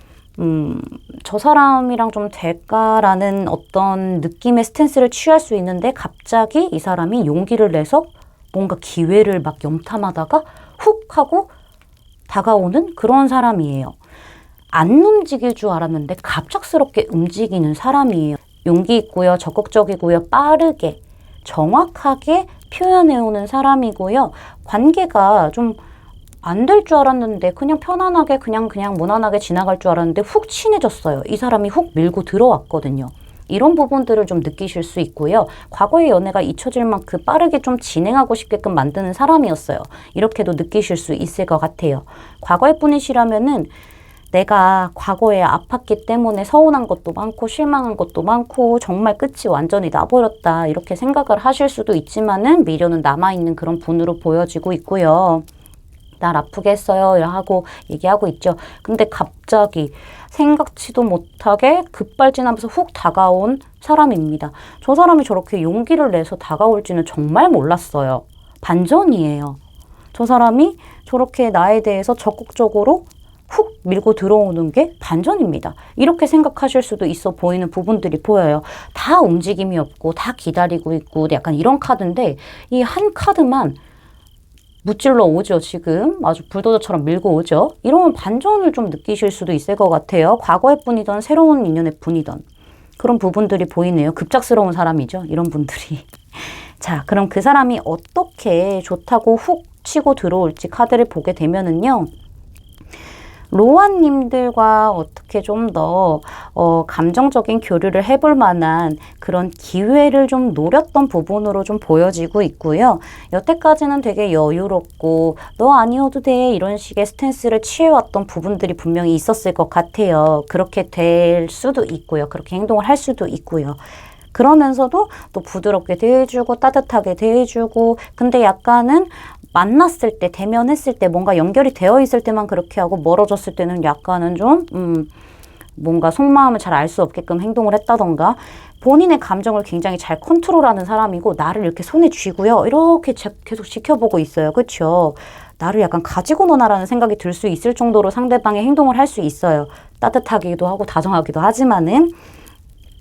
저 사람이랑 좀 될까라는 어떤 느낌의 스탠스를 취할 수 있는데 갑자기 이 사람이 용기를 내서 뭔가 기회를 막 염탐하다가 훅 하고 다가오는 그런 사람이에요. 안 움직일 줄 알았는데 갑작스럽게 움직이는 사람이에요. 용기 있고요. 적극적이고요. 빠르게 정확하게 표현해오는 사람이고요. 관계가 좀 안 될 줄 알았는데 그냥 편안하게 그냥 무난하게 지나갈 줄 알았는데 훅 친해졌어요. 이 사람이 훅 밀고 들어왔거든요. 이런 부분들을 좀 느끼실 수 있고요. 과거의 연애가 잊혀질 만큼 빠르게 좀 진행하고 싶게끔 만드는 사람이었어요. 이렇게도 느끼실 수 있을 것 같아요. 과거의 분이시라면은 내가 과거에 아팠기 때문에 서운한 것도 많고 실망한 것도 많고 정말 끝이 완전히 나버렸다 이렇게 생각을 하실 수도 있지만은 미련은 남아있는 그런 분으로 보여지고 있고요. 날 아프게 했어요 하고 얘기하고 있죠. 근데 갑자기 생각지도 못하게 급발진하면서 훅 다가온 사람입니다. 저 사람이 저렇게 용기를 내서 다가올지는 정말 몰랐어요. 반전이에요. 저 사람이 저렇게 나에 대해서 적극적으로 훅 밀고 들어오는 게 반전입니다. 이렇게 생각하실 수도 있어 보이는 부분들이 보여요. 다 움직임이 없고 다 기다리고 있고 약간 이런 카드인데 이 한 카드만 무찔러 오죠. 지금 아주 불도저처럼 밀고 오죠. 이런 반전을 좀 느끼실 수도 있을 것 같아요. 과거의 분이든 새로운 인연의 분이든 그런 부분들이 보이네요. 급작스러운 사람이죠. 이런 분들이. 자, 그럼 그 사람이 어떻게 좋다고 훅 치고 들어올지 카드를 보게 되면은요. 로아님들과 어떻게 좀 더 감정적인 교류를 해볼 만한 그런 기회를 좀 노렸던 부분으로 좀 보여지고 있고요. 여태까지는 되게 여유롭고 너 아니어도 돼 이런 식의 스탠스를 취해왔던 부분들이 분명히 있었을 것 같아요. 그렇게 될 수도 있고요. 그렇게 행동을 할 수도 있고요. 그러면서도 또 부드럽게 대해주고 따뜻하게 대해주고 근데 약간은 만났을 때, 대면했을 때, 뭔가 연결이 되어 있을 때만 그렇게 하고 멀어졌을 때는 약간은 좀 뭔가 속마음을 잘 알 수 없게끔 행동을 했다던가 본인의 감정을 굉장히 잘 컨트롤하는 사람이고 나를 이렇게 손에 쥐고요. 이렇게 계속 지켜보고 있어요. 그렇죠? 나를 약간 가지고 노나라는 생각이 들 수 있을 정도로 상대방의 행동을 할 수 있어요. 따뜻하기도 하고 다정하기도 하지만은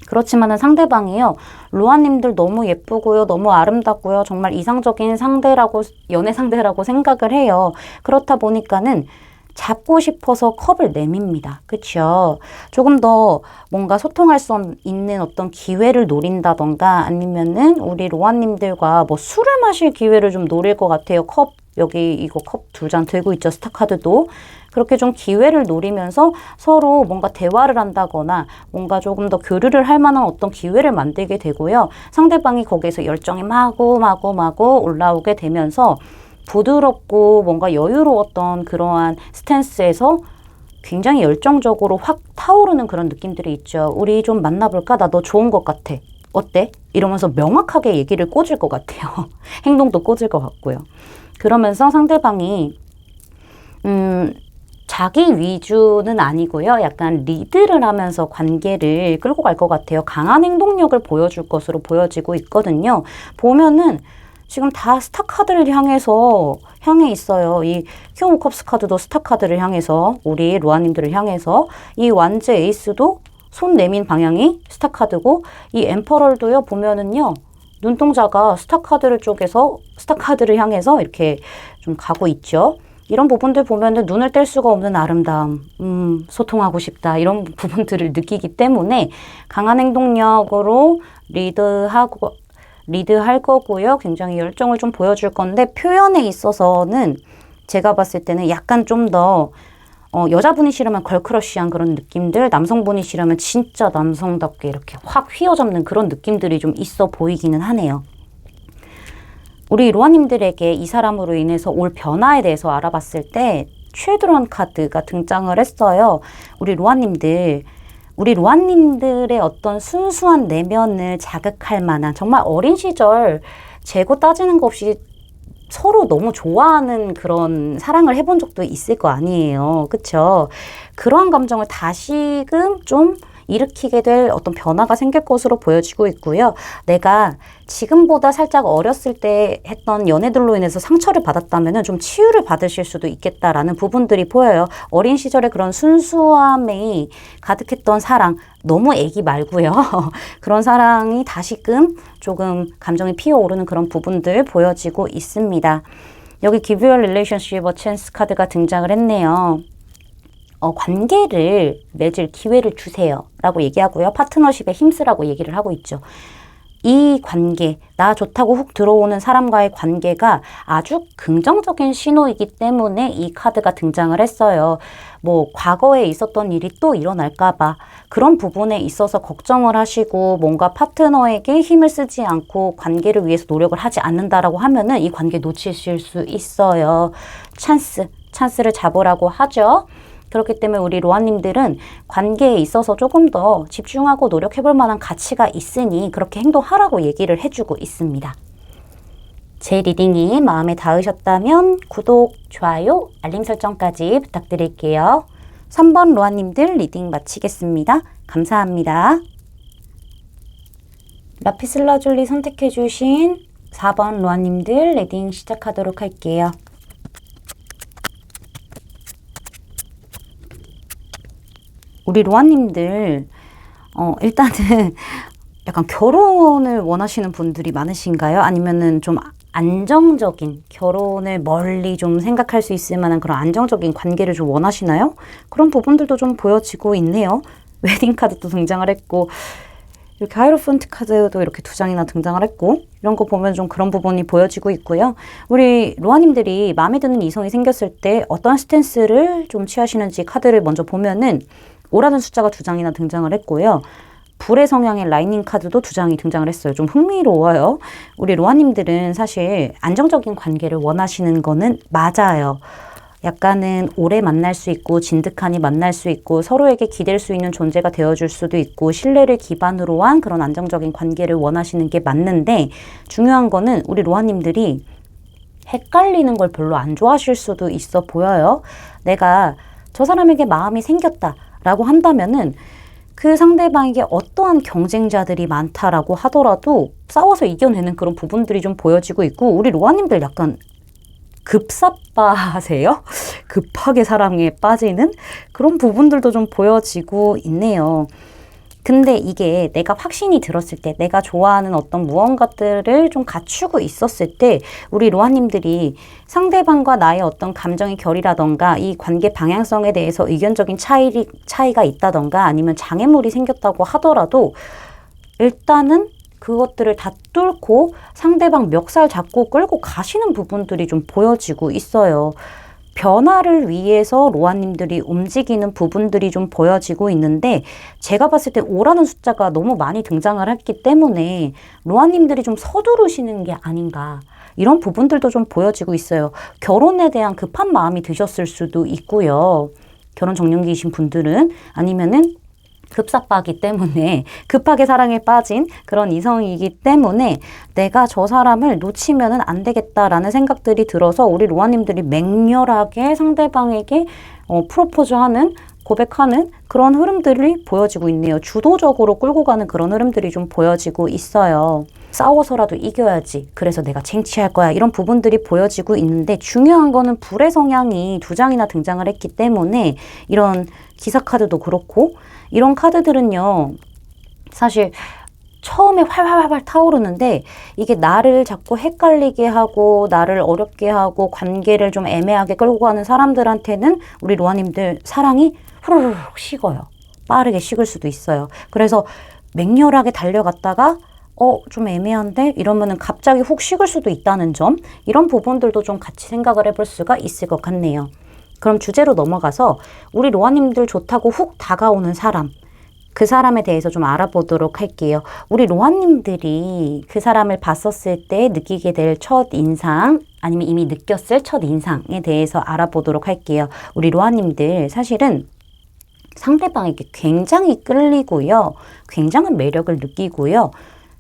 그렇지만은 상대방이요. 로아님들 너무 예쁘고요. 너무 아름답고요. 정말 이상적인 상대라고, 연애 상대라고 생각을 해요. 그렇다 보니까는 잡고 싶어서 컵을 내밉니다. 그쵸? 조금 더 뭔가 소통할 수 있는 어떤 기회를 노린다던가 아니면은 우리 로아님들과 뭐 술을 마실 기회를 좀 노릴 것 같아요. 여기 이거 컵 2잔 들고 있죠. 스타카드도. 그렇게 좀 기회를 노리면서 서로 뭔가 대화를 한다거나 뭔가 조금 더 교류를 할 만한 어떤 기회를 만들게 되고요. 상대방이 거기에서 열정이 마구 올라오게 되면서 부드럽고 뭔가 여유로웠던 그러한 스탠스에서 굉장히 열정적으로 확 타오르는 그런 느낌들이 있죠. 우리 좀 만나볼까? 나 너 좋은 것 같아. 어때? 이러면서 명확하게 얘기를 꽂을 것 같아요. 행동도 꽂을 것 같고요. 그러면서 상대방이 자기 위주는 아니고요. 약간 리드를 하면서 관계를 끌고 갈 것 같아요. 강한 행동력을 보여줄 것으로 보여지고 있거든요. 보면은 지금 다 스타 카드를 향해 있어요. 이 킹 오브 컵스 카드도 스타 카드를 향해서 우리 로아님들을 향해서 이 완즈 에이스도 손 내민 방향이 스타 카드고 이 엠퍼럴도요. 보면은요. 눈동자가 스타 카드를 향해서 이렇게 좀 가고 있죠. 이런 부분들 보면은 눈을 뗄 수가 없는 아름다움, 소통하고 싶다 이런 부분들을 느끼기 때문에 강한 행동력으로 리드할 거고요. 굉장히 열정을 좀 보여줄 건데 표현에 있어서는 제가 봤을 때는 약간 좀 더 여자분이시라면 걸크러쉬한 그런 느낌들, 남성분이시라면 진짜 남성답게 이렇게 확 휘어잡는 그런 느낌들이 좀 있어 보이기는 하네요. 우리 로아님들에게 이 사람으로 인해서 올 변화에 대해서 알아봤을 때 칠드런 카드가 등장을 했어요. 우리 로아님들의 어떤 순수한 내면을 자극할 만한 정말 어린 시절 재고 따지는 거 없이 서로 너무 좋아하는 그런 사랑을 해본 적도 있을 거 아니에요. 그쵸? 그러한 감정을 다시금 좀 일으키게 될 어떤 변화가 생길 것으로 보여지고 있고요. 내가 지금보다 살짝 어렸을 때 했던 연애들로 인해서 상처를 받았다면 좀 치유를 받으실 수도 있겠다라는 부분들이 보여요. 어린 시절에 그런 순수함이 가득했던 사랑, 너무 애기 말고요. 그런 사랑이 다시금 조금 감정이 피어오르는 그런 부분들 보여지고 있습니다. 여기 Give your relationship a chance 카드가 등장을 했네요. 관계를 맺을 기회를 주세요 라고 얘기하고요. 파트너십에 힘쓰라고 얘기를 하고 있죠. 이 관계, 나 좋다고 훅 들어오는 사람과의 관계가 아주 긍정적인 신호이기 때문에 이 카드가 등장을 했어요. 뭐 과거에 있었던 일이 또 일어날까봐 그런 부분에 있어서 걱정을 하시고 뭔가 파트너에게 힘을 쓰지 않고 관계를 위해서 노력을 하지 않는다라고 하면은 이 관계 놓치실 수 있어요. 찬스를 잡으라고 하죠. 그렇기 때문에 우리 로아님들은 관계에 있어서 조금 더 집중하고 노력해볼 만한 가치가 있으니 그렇게 행동하라고 얘기를 해주고 있습니다. 제 리딩이 마음에 닿으셨다면 구독, 좋아요, 알림 설정까지 부탁드릴게요. 3번 로아님들 리딩 마치겠습니다. 감사합니다. 라피슬라줄리 선택해주신 4번 로아님들 리딩 시작하도록 할게요. 우리 로아님들 일단은 약간 결혼을 원하시는 분들이 많으신가요? 아니면은 좀 안정적인 결혼을 멀리 좀 생각할 수 있을 만한 그런 안정적인 관계를 좀 원하시나요? 그런 부분들도 좀 보여지고 있네요. 웨딩 카드도 등장을 했고 이렇게 하이로펀트 카드도 이렇게 2장이나 등장을 했고 이런 거 보면 좀 그런 부분이 보여지고 있고요. 우리 로아님들이 마음에 드는 이성이 생겼을 때 어떤 스탠스를 좀 취하시는지 카드를 먼저 보면은 오라는 숫자가 2장이나 등장을 했고요. 불의 성향의 라이닝 카드도 2장이 등장을 했어요. 좀 흥미로워요. 우리 로아님들은 사실 안정적인 관계를 원하시는 거는 맞아요. 약간은 오래 만날 수 있고 진득하니 만날 수 있고 서로에게 기댈 수 있는 존재가 되어줄 수도 있고 신뢰를 기반으로 한 그런 안정적인 관계를 원하시는 게 맞는데 중요한 거는 우리 로아님들이 헷갈리는 걸 별로 안 좋아하실 수도 있어 보여요. 내가 저 사람에게 마음이 생겼다 라고 한다면은 그 상대방에게 어떠한 경쟁자들이 많다라고 하더라도 싸워서 이겨내는 그런 부분들이 좀 보여지고 있고 우리 로아님들 약간 급사빠하세요? 급하게 사랑에 빠지는 그런 부분들도 좀 보여지고 있네요. 근데 이게 내가 확신이 들었을 때 내가 좋아하는 어떤 무언가들을 좀 갖추고 있었을 때 우리 로아님들이 상대방과 나의 어떤 감정의 결이라던가 이 관계 방향성에 대해서 의견적인 차이가 있다던가 아니면 장애물이 생겼다고 하더라도 일단은 그것들을 다 뚫고 상대방 멱살 잡고 끌고 가시는 부분들이 좀 보여지고 있어요. 변화를 위해서 로아님들이 움직이는 부분들이 좀 보여지고 있는데 제가 봤을 때 5라는 숫자가 너무 많이 등장을 했기 때문에 로아님들이 좀 서두르시는 게 아닌가 이런 부분들도 좀 보여지고 있어요. 결혼에 대한 급한 마음이 드셨을 수도 있고요. 결혼 정년기이신 분들은 아니면은 급사빠기 때문에 급하게 사랑에 빠진 그런 이성이기 때문에 내가 저 사람을 놓치면은 안 되겠다라는 생각들이 들어서 우리 로아님들이 맹렬하게 상대방에게 프로포즈하는 고백하는 그런 흐름들이 보여지고 있네요. 주도적으로 끌고 가는 그런 흐름들이 좀 보여지고 있어요. 싸워서라도 이겨야지. 그래서 내가 쟁취할 거야. 이런 부분들이 보여지고 있는데 중요한 거는 불의 성향이 2장이나 등장을 했기 때문에 이런 기사 카드도 그렇고 이런 카드들은요. 사실 처음에 활활활 타오르는데 이게 나를 자꾸 헷갈리게 하고 나를 어렵게 하고 관계를 좀 애매하게 끌고 가는 사람들한테는 우리 로아님들 사랑이 후루룩 식어요. 빠르게 식을 수도 있어요. 그래서 맹렬하게 달려갔다가 좀 애매한데? 이러면은 갑자기 훅 식을 수도 있다는 점 이런 부분들도 좀 같이 생각을 해볼 수가 있을 것 같네요. 그럼 주제로 넘어가서 우리 로아님들 좋다고 훅 다가오는 사람 그 사람에 대해서 좀 알아보도록 할게요. 우리 로아님들이 그 사람을 봤었을 때 느끼게 될 첫 인상 아니면 이미 느꼈을 첫 인상에 대해서 알아보도록 할게요. 우리 로아님들 사실은 상대방에게 굉장히 끌리고요. 굉장한 매력을 느끼고요.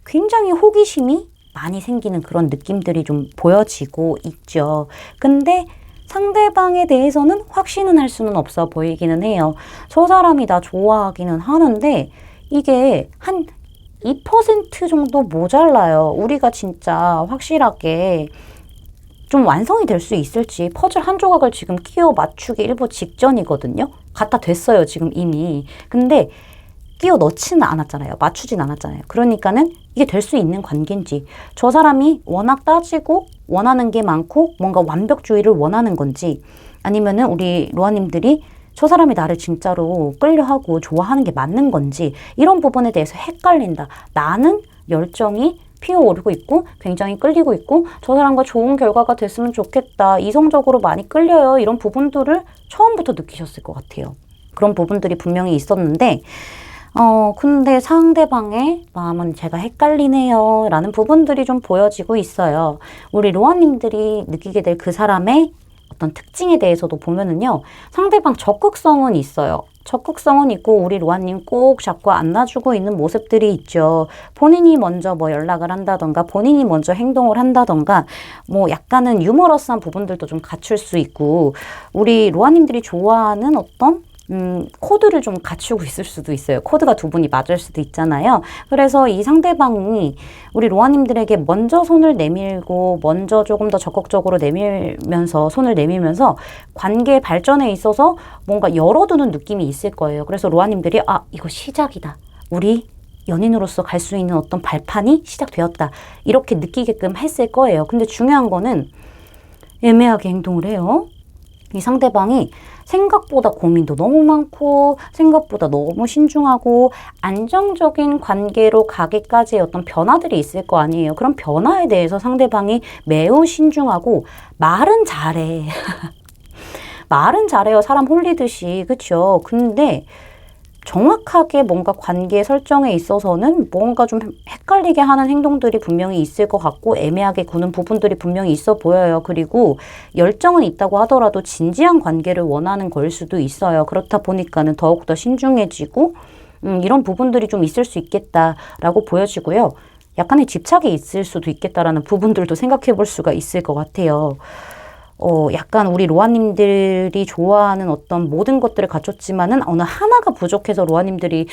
굉장히 호기심이 많이 생기는 그런 느낌들이 좀 보여지고 있죠. 근데 상대방에 대해서는 확신은 할 수는 없어 보이기는 해요. 저 사람이 나 좋아하기는 하는데 이게 한 2% 정도 모자라요. 우리가 진짜 확실하게 좀 완성이 될 수 있을지 퍼즐 한 조각을 지금 끼워 맞추기 일부 직전이거든요. 갖다 댔어요, 지금 이미. 근데 끼워 넣지는 않았잖아요. 맞추진 않았잖아요. 그러니까는 이게 될 수 있는 관계인지, 저 사람이 워낙 따지고 원하는 게 많고 뭔가 완벽주의를 원하는 건지, 아니면은 우리 로아님들이 저 사람이 나를 진짜로 끌려하고 좋아하는 게 맞는 건지, 이런 부분에 대해서 헷갈린다. 나는 열정이 피어오르고 있고 굉장히 끌리고 있고 저 사람과 좋은 결과가 됐으면 좋겠다. 이성적으로 많이 끌려요. 이런 부분들을 처음부터 느끼셨을 것 같아요. 그런 부분들이 분명히 있었는데 근데 상대방의 마음은 제가 헷갈리네요 라는 부분들이 좀 보여지고 있어요. 우리 로아님들이 느끼게 될 그 사람의 어떤 특징에 대해서도 보면은요, 상대방 적극성은 있어요. 적극성은 있고 우리 로아님 꼭 잡고 안아주고 있는 모습들이 있죠. 본인이 먼저 뭐 연락을 한다던가 본인이 먼저 행동을 한다던가 뭐 약간은 유머러스한 부분들도 좀 갖출 수 있고, 우리 로아님들이 좋아하는 어떤 코드를 좀 갖추고 있을 수도 있어요. 코드가 두 분이 맞을 수도 있잖아요. 그래서 이 상대방이 우리 로아님들에게 먼저 손을 내밀고 먼저 조금 더 적극적으로 손을 내밀면서 관계 발전에 있어서 뭔가 열어두는 느낌이 있을 거예요. 그래서 로아님들이 이거 시작이다. 우리 연인으로서 갈 수 있는 어떤 발판이 시작되었다. 이렇게 느끼게끔 했을 거예요. 근데 중요한 거는 애매하게 행동을 해요. 이 상대방이 생각보다 고민도 너무 많고 생각보다 너무 신중하고 안정적인 관계로 가기까지의 어떤 변화들이 있을 거 아니에요. 그런 변화에 대해서 상대방이 매우 신중하고 말은 잘해. 말은 잘해요. 사람 홀리듯이. 그쵸? 근데 정확하게 뭔가 관계 설정에 있어서는 뭔가 좀 헷갈리게 하는 행동들이 분명히 있을 것 같고 애매하게 구는 부분들이 분명히 있어 보여요. 그리고 열정은 있다고 하더라도 진지한 관계를 원하는 걸 수도 있어요. 그렇다 보니까는 더욱더 신중해지고 이런 부분들이 좀 있을 수 있겠다라고 보여지고요. 약간의 집착이 있을 수도 있겠다라는 부분들도 생각해 볼 수가 있을 것 같아요. 약간 우리 로아님들이 좋아하는 어떤 모든 것들을 갖췄지만은 어느 하나가 부족해서 로아님들이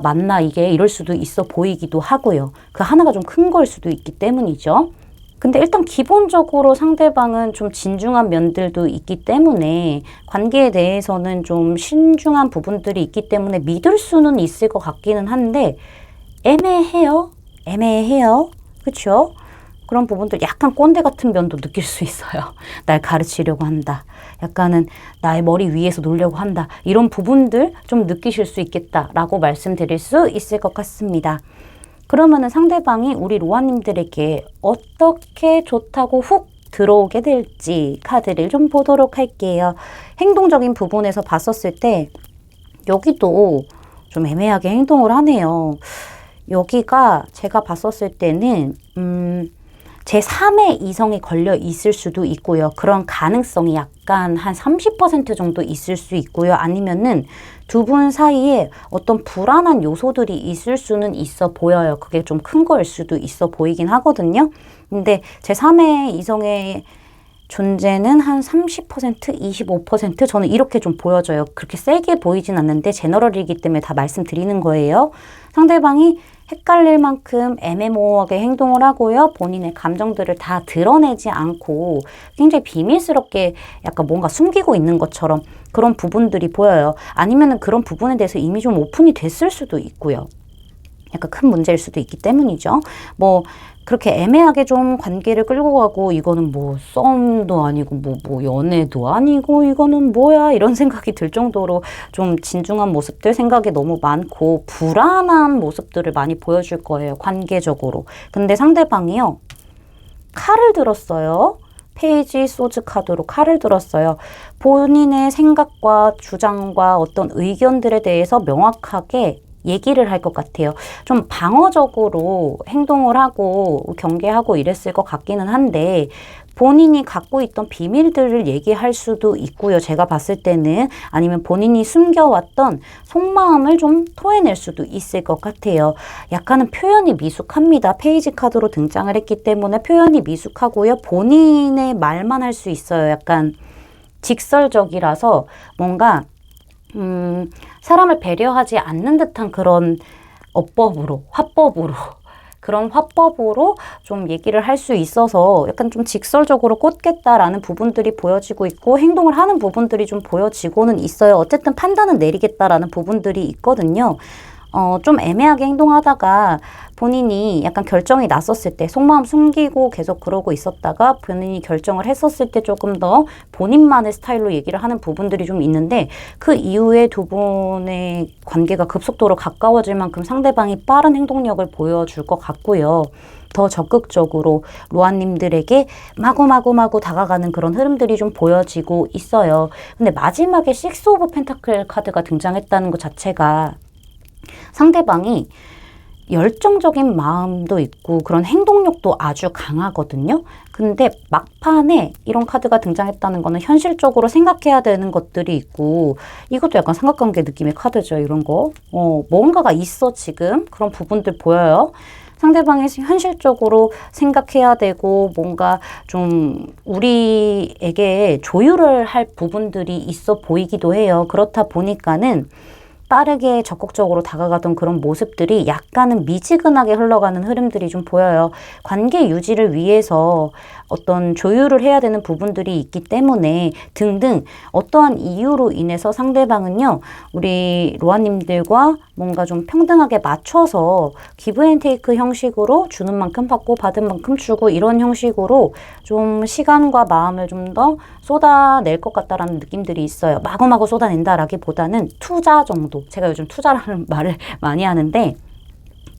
맞나 이게 이럴 수도 있어 보이기도 하고요. 그 하나가 좀 큰 걸 수도 있기 때문이죠. 근데 일단 기본적으로 상대방은 좀 진중한 면들도 있기 때문에 관계에 대해서는 좀 신중한 부분들이 있기 때문에 믿을 수는 있을 것 같기는 한데 애매해요. 그쵸? 그런 부분들 약간 꼰대 같은 면도 느낄 수 있어요. 날 가르치려고 한다. 약간은 나의 머리 위에서 놀려고 한다. 이런 부분들 좀 느끼실 수 있겠다라고 말씀드릴 수 있을 것 같습니다. 그러면은 상대방이 우리 로아님들에게 어떻게 좋다고 훅 들어오게 될지 카드를 좀 보도록 할게요. 행동적인 부분에서 봤었을 때 여기도 좀 애매하게 행동을 하네요. 여기가 제가 봤었을 때는 제3의 이성이 걸려 있을 수도 있고요. 그런 가능성이 약간 한 30% 정도 있을 수 있고요. 아니면은 두 분 사이에 어떤 불안한 요소들이 있을 수는 있어 보여요. 그게 좀 큰 거일 수도 있어 보이긴 하거든요. 근데 제3의 이성의 존재는 한 30%, 25% 저는 이렇게 좀 보여져요. 그렇게 세게 보이진 않는데 제너럴이기 때문에 다 말씀드리는 거예요. 상대방이 헷갈릴 만큼 애매모호하게 행동을 하고요. 본인의 감정들을 다 드러내지 않고 굉장히 비밀스럽게 약간 뭔가 숨기고 있는 것처럼 그런 부분들이 보여요. 아니면은 그런 부분에 대해서 이미 좀 오픈이 됐을 수도 있고요. 약간 큰 문제일 수도 있기 때문이죠. 그렇게 애매하게 좀 관계를 끌고 가고 이거는 썸도 아니고 연애도 아니고 이거는 뭐야 이런 생각이 들 정도로 좀 진중한 모습들 생각이 너무 많고 불안한 모습들을 많이 보여줄 거예요. 관계적으로. 근데 상대방이요. 칼을 들었어요. 페이지 소즈 카드로 칼을 들었어요. 본인의 생각과 주장과 어떤 의견들에 대해서 명확하게 얘기를 할 것 같아요. 좀 방어적으로 행동을 하고 경계하고 이랬을 것 같기는 한데 본인이 갖고 있던 비밀들을 얘기할 수도 있고요. 제가 봤을 때는 아니면 본인이 숨겨왔던 속마음을 좀 토해낼 수도 있을 것 같아요. 약간은 표현이 미숙합니다. 페이지 카드로 등장을 했기 때문에 표현이 미숙하고요. 본인의 말만 할 수 있어요. 약간 직설적이라서 뭔가 사람을 배려하지 않는 듯한 그런 어법으로, 화법으로 그런 화법으로 좀 얘기를 할 수 있어서 약간 좀 직설적으로 꽂겠다라는 부분들이 보여지고 있고 행동을 하는 부분들이 좀 보여지고는 있어요. 어쨌든 판단은 내리겠다라는 부분들이 있거든요. 좀 애매하게 행동하다가 본인이 약간 결정이 났었을 때 속마음 숨기고 계속 그러고 있었다가 본인이 결정을 했었을 때 조금 더 본인만의 스타일로 얘기를 하는 부분들이 좀 있는데 그 이후에 두 분의 관계가 급속도로 가까워질 만큼 상대방이 빠른 행동력을 보여줄 것 같고요. 더 적극적으로 로아님들에게 마구마구마구 다가가는 그런 흐름들이 좀 보여지고 있어요. 근데 마지막에 식스 오브 펜타클 카드가 등장했다는 것 자체가 상대방이 열정적인 마음도 있고 그런 행동력도 아주 강하거든요. 근데 막판에 이런 카드가 등장했다는 거는 현실적으로 생각해야 되는 것들이 있고 이것도 약간 삼각관계 느낌의 카드죠. 이런 거. 뭔가가 있어 지금. 그런 부분들 보여요. 상대방이 현실적으로 생각해야 되고 뭔가 좀 우리에게 조율을 할 부분들이 있어 보이기도 해요. 그렇다 보니까는 빠르게 적극적으로 다가가던 그런 모습들이 약간은 미지근하게 흘러가는 흐름들이 좀 보여요. 관계 유지를 위해서 어떤 조율을 해야 되는 부분들이 있기 때문에 등등 어떠한 이유로 인해서 상대방은요. 우리 로아님들과 뭔가 좀 평등하게 맞춰서 기브 앤 테이크 형식으로 주는 만큼 받고 받은 만큼 주고 이런 형식으로 좀 시간과 마음을 좀 더 쏟아낼 것 같다라는 느낌들이 있어요. 마구마구 쏟아낸다라기보다는 투자 정도. 제가 요즘 투자라는 말을 많이 하는데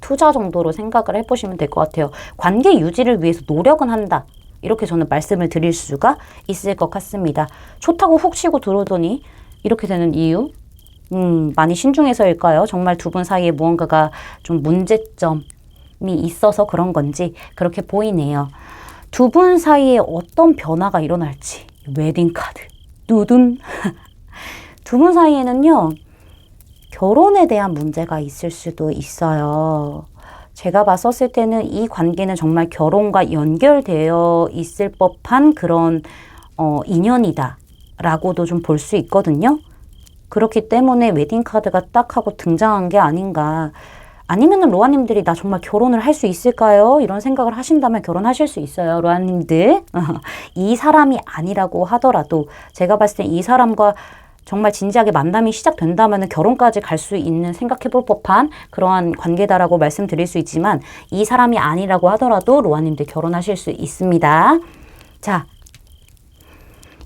투자 정도로 생각을 해보시면 될 것 같아요. 관계 유지를 위해서 노력은 한다. 이렇게 저는 말씀을 드릴 수가 있을 것 같습니다. 좋다고 훅 치고 들어오더니 이렇게 되는 이유? 많이 신중해서일까요? 정말 두 분 사이에 무언가가 좀 문제점이 있어서 그런 건지 그렇게 보이네요. 두 분 사이에 어떤 변화가 일어날지 웨딩 카드 누둔 두 분 사이에는요 결혼에 대한 문제가 있을 수도 있어요. 제가 봤었을 때는 이 관계는 정말 결혼과 연결되어 있을 법한 그런 인연이다 라고도 좀 볼 수 있거든요. 그렇기 때문에 웨딩카드가 딱 하고 등장한 게 아닌가. 아니면은 로아님들이 나 정말 결혼을 할 수 있을까요? 이런 생각을 하신다면 결혼하실 수 있어요. 로아님들. 이 사람이 아니라고 하더라도 제가 봤을 때 이 사람과 정말 진지하게 만남이 시작된다면 결혼까지 갈 수 있는 생각해 볼 법한 그러한 관계다라고 말씀드릴 수 있지만 이 사람이 아니라고 하더라도 로아님들 결혼하실 수 있습니다. 자,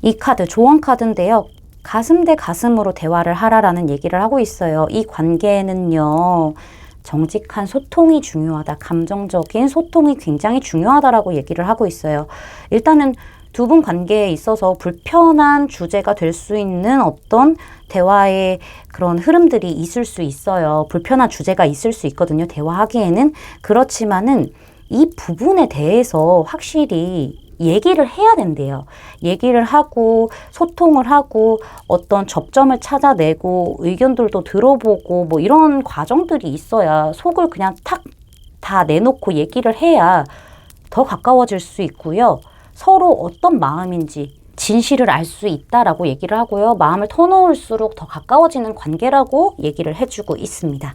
이 카드 조언 카드인데요. 가슴 대 가슴으로 대화를 하라라는 얘기를 하고 있어요. 이 관계는요. 정직한 소통이 중요하다. 감정적인 소통이 굉장히 중요하다라고 얘기를 하고 있어요. 일단은 두 분 관계에 있어서 불편한 주제가 될 수 있는 어떤 대화의 그런 흐름들이 있을 수 있어요. 불편한 주제가 있을 수 있거든요. 대화하기에는. 그렇지만은 이 부분에 대해서 확실히 얘기를 해야 된대요. 얘기를 하고 소통을 하고 어떤 접점을 찾아내고 의견들도 들어보고 뭐 이런 과정들이 있어야 속을 그냥 탁 다 내놓고 얘기를 해야 더 가까워질 수 있고요. 서로 어떤 마음인지 진실을 알 수 있다라고 얘기를 하고요. 마음을 터놓을수록 더 가까워지는 관계라고 얘기를 해주고 있습니다.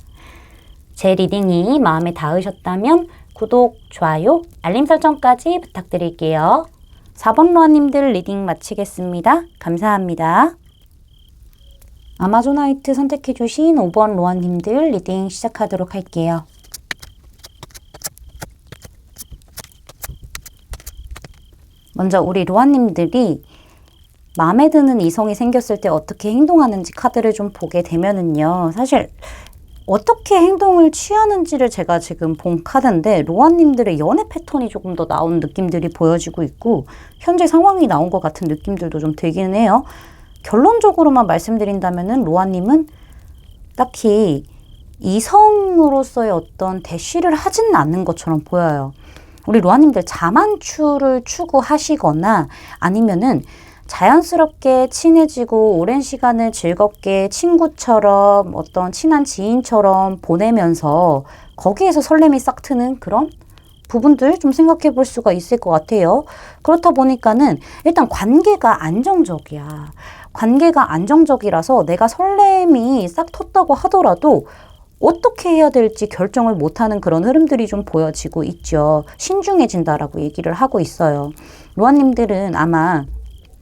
제 리딩이 마음에 닿으셨다면 구독, 좋아요, 알림 설정까지 부탁드릴게요. 4번 로아님들 리딩 마치겠습니다. 감사합니다. 아마존화이트 선택해주신 5번 로아님들 리딩 시작하도록 할게요. 먼저 우리 로아님들이 마음에 드는 이성이 생겼을 때 어떻게 행동하는지 카드를 좀 보게 되면은요. 사실 어떻게 행동을 취하는지를 제가 지금 본 카드인데 로아님들의 연애 패턴이 조금 더 나온 느낌들이 보여지고 있고 현재 상황이 나온 것 같은 느낌들도 좀 들긴 해요. 결론적으로만 말씀드린다면은 로아님은 딱히 이성으로서의 어떤 대시를 하지는 않는 것처럼 보여요. 우리 로아님들 자만추를 추구하시거나 아니면은 자연스럽게 친해지고 오랜 시간을 즐겁게 친구처럼 어떤 친한 지인처럼 보내면서 거기에서 설렘이 싹 트는 그런 부분들 좀 생각해 볼 수가 있을 것 같아요. 그렇다 보니까는 일단 관계가 안정적이야. 관계가 안정적이라서 내가 설렘이 싹 텄다고 하더라도 어떻게 해야 될지 결정을 못하는 그런 흐름들이 좀 보여지고 있죠. 신중해진다라고 얘기를 하고 있어요. 로아님들은 아마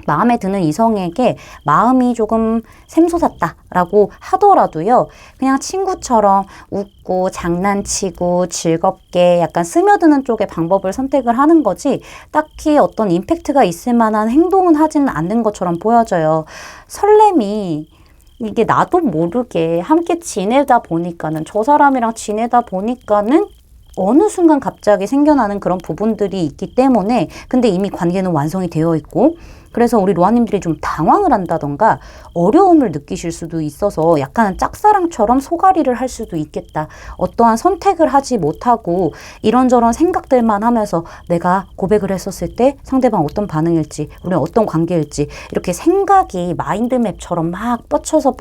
마음에 드는 이성에게 마음이 조금 샘솟았다라고 하더라도요. 그냥 친구처럼 웃고 장난치고 즐겁게 약간 스며드는 쪽의 방법을 선택을 하는 거지 딱히 어떤 임팩트가 있을 만한 행동은 하지는 않는 것처럼 보여져요. 설렘이 이게 나도 모르게 함께 지내다 보니까는 저 사람이랑 지내다 보니까는 어느 순간 갑자기 생겨나는 그런 부분들이 있기 때문에 근데 이미 관계는 완성이 되어 있고 그래서 우리 로아님들이 좀 당황을 한다던가 어려움을 느끼실 수도 있어서 약간은 짝사랑처럼 소가리를 할 수도 있겠다. 어떠한 선택을 하지 못하고 이런저런 생각들만 하면서 내가 고백을 했었을 때 상대방 어떤 반응일지 우리는 어떤 관계일지 이렇게 생각이 마인드맵처럼 막 뻗쳐서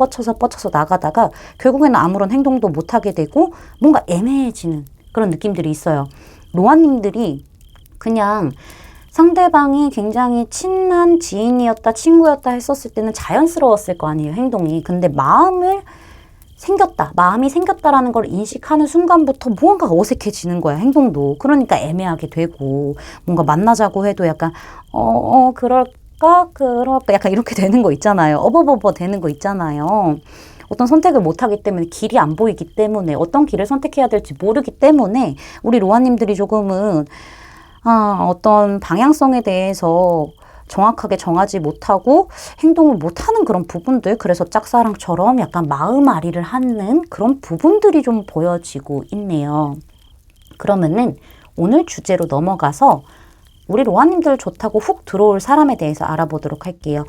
나가다가 결국에는 아무런 행동도 못하게 되고 뭔가 애매해지는 그런 느낌들이 있어요. 로아님들이 그냥 상대방이 굉장히 친한 지인이었다, 친구였다 했었을 때는 자연스러웠을 거 아니에요, 행동이. 근데 마음이 생겼다라는 걸 인식하는 순간부터 뭔가 어색해지는 거야, 행동도. 그러니까 애매하게 되고, 뭔가 만나자고 해도 약간, 그럴까? 약간 이렇게 되는 거 있잖아요. 어버버버 되는 거 있잖아요. 어떤 선택을 못하기 때문에 길이 안 보이기 때문에 어떤 길을 선택해야 될지 모르기 때문에 우리 로아님들이 조금은 어떤 방향성에 대해서 정확하게 정하지 못하고 행동을 못하는 그런 부분들 그래서 짝사랑처럼 약간 마음앓이를 하는 그런 부분들이 좀 보여지고 있네요. 그러면은 오늘 주제로 넘어가서 우리 로아님들 좋다고 훅 들어올 사람에 대해서 알아보도록 할게요.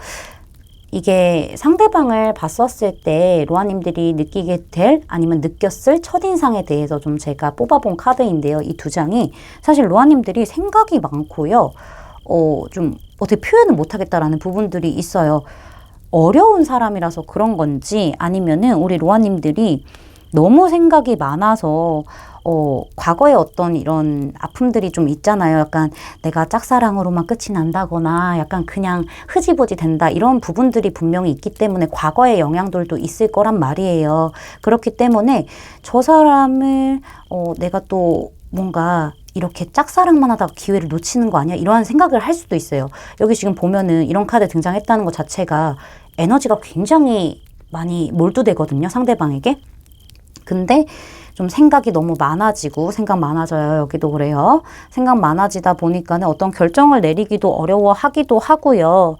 이게 상대방을 봤었을 때 로아님들이 느끼게 될 아니면 느꼈을 첫인상에 대해서 좀 제가 뽑아본 카드인데요. 이 두 장이 사실 로아님들이 생각이 많고요. 좀 어떻게 표현을 못하겠다라는 부분들이 있어요. 어려운 사람이라서 그런 건지 아니면은 우리 로아님들이 너무 생각이 많아서 과거에 어떤 이런 아픔들이 좀 있잖아요. 약간 내가 짝사랑으로만 끝이 난다거나 약간 그냥 흐지부지 된다. 이런 부분들이 분명히 있기 때문에 과거의 영향들도 있을 거란 말이에요. 그렇기 때문에 저 사람을 내가 또 뭔가 이렇게 짝사랑만 하다가 기회를 놓치는 거 아니야? 이러한 생각을 할 수도 있어요. 여기 지금 보면은 이런 카드 등장했다는 것 자체가 에너지가 굉장히 많이 몰두되거든요. 상대방에게. 근데 좀 생각이 너무 많아지고 생각 많아져요. 여기도 그래요. 생각 많아지다 보니까는 어떤 결정을 내리기도 어려워하기도 하고요.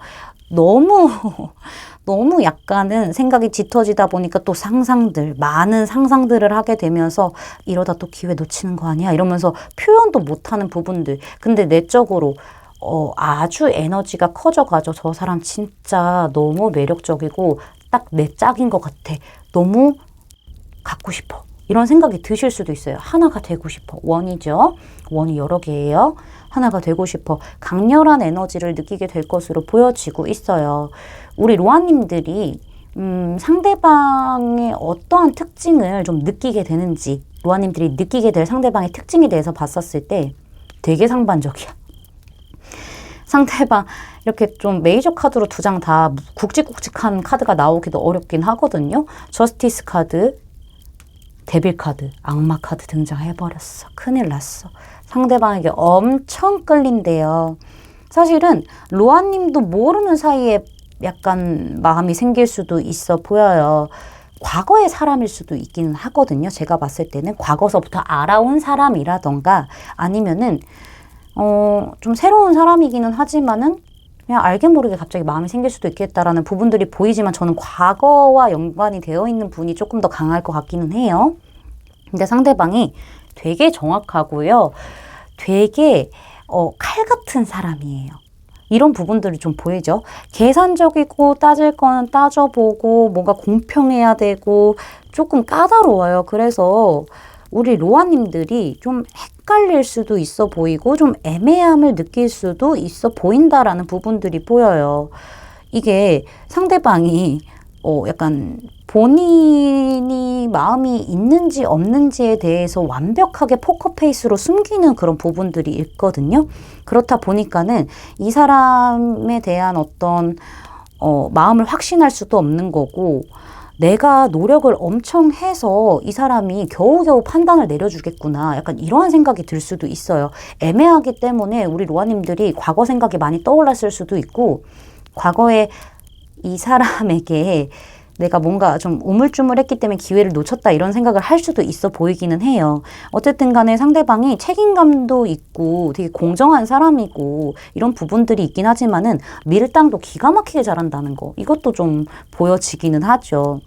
너무 약간은 생각이 짙어지다 보니까 또 많은 상상들을 하게 되면서 이러다 또 기회 놓치는 거 아니야? 이러면서 표현도 못하는 부분들. 근데 내적으로 아주 에너지가 커져가죠. 저 사람 진짜 너무 매력적이고 딱 내 짝인 것 같아. 너무 갖고 싶어. 이런 생각이 드실 수도 있어요. 하나가 되고 싶어. 원이죠. 원이 여러 개예요. 하나가 되고 싶어. 강렬한 에너지를 느끼게 될 것으로 보여지고 있어요. 우리 로아님들이 상대방의 어떠한 특징을 좀 느끼게 되는지 로아님들이 느끼게 될 상대방의 특징에 대해서 봤었을 때 되게 상반적이야. 상대방 이렇게 좀 메이저 카드로 두 장 다 굵직굵직한 카드가 나오기도 어렵긴 하거든요. 저스티스 카드, 데빌 카드, 악마 카드 등장해버렸어. 큰일 났어. 상대방에게 엄청 끌린대요. 사실은 로아님도 모르는 사이에 약간 마음이 생길 수도 있어 보여요. 과거의 사람일 수도 있기는 하거든요. 제가 봤을 때는 과거서부터 알아온 사람이라던가 아니면은 좀 새로운 사람이기는 하지만은 그냥 알게 모르게 갑자기 마음이 생길 수도 있겠다라는 부분들이 보이지만 저는 과거와 연관이 되어 있는 분이 조금 더 강할 것 같기는 해요. 근데 상대방이 되게 정확하고요. 되게 칼 같은 사람이에요. 이런 부분들이 좀 보이죠. 계산적이고 따질 거는 따져보고 뭔가 공평해야 되고 조금 까다로워요. 그래서 우리 로아님들이 좀 헷갈릴 수도 있어 보이고 좀 애매함을 느낄 수도 있어 보인다라는 부분들이 보여요. 이게 상대방이 약간 본인이 마음이 있는지 없는지에 대해서 완벽하게 포커페이스로 숨기는 그런 부분들이 있거든요. 그렇다 보니까는 이 사람에 대한 어떤 마음을 확신할 수도 없는 거고, 내가 노력을 엄청 해서 이 사람이 겨우겨우 판단을 내려주겠구나. 약간 이러한 생각이 들 수도 있어요. 애매하기 때문에 우리 로아님들이 과거 생각이 많이 떠올랐을 수도 있고, 과거에 이 사람에게 내가 뭔가 좀 우물쭈물했기 때문에 기회를 놓쳤다 이런 생각을 할 수도 있어 보이기는 해요. 어쨌든 간에 상대방이 책임감도 있고 되게 공정한 사람이고 이런 부분들이 있긴 하지만은 밀당도 기가 막히게 잘한다는 거, 이것도 좀 보여지기는 하죠.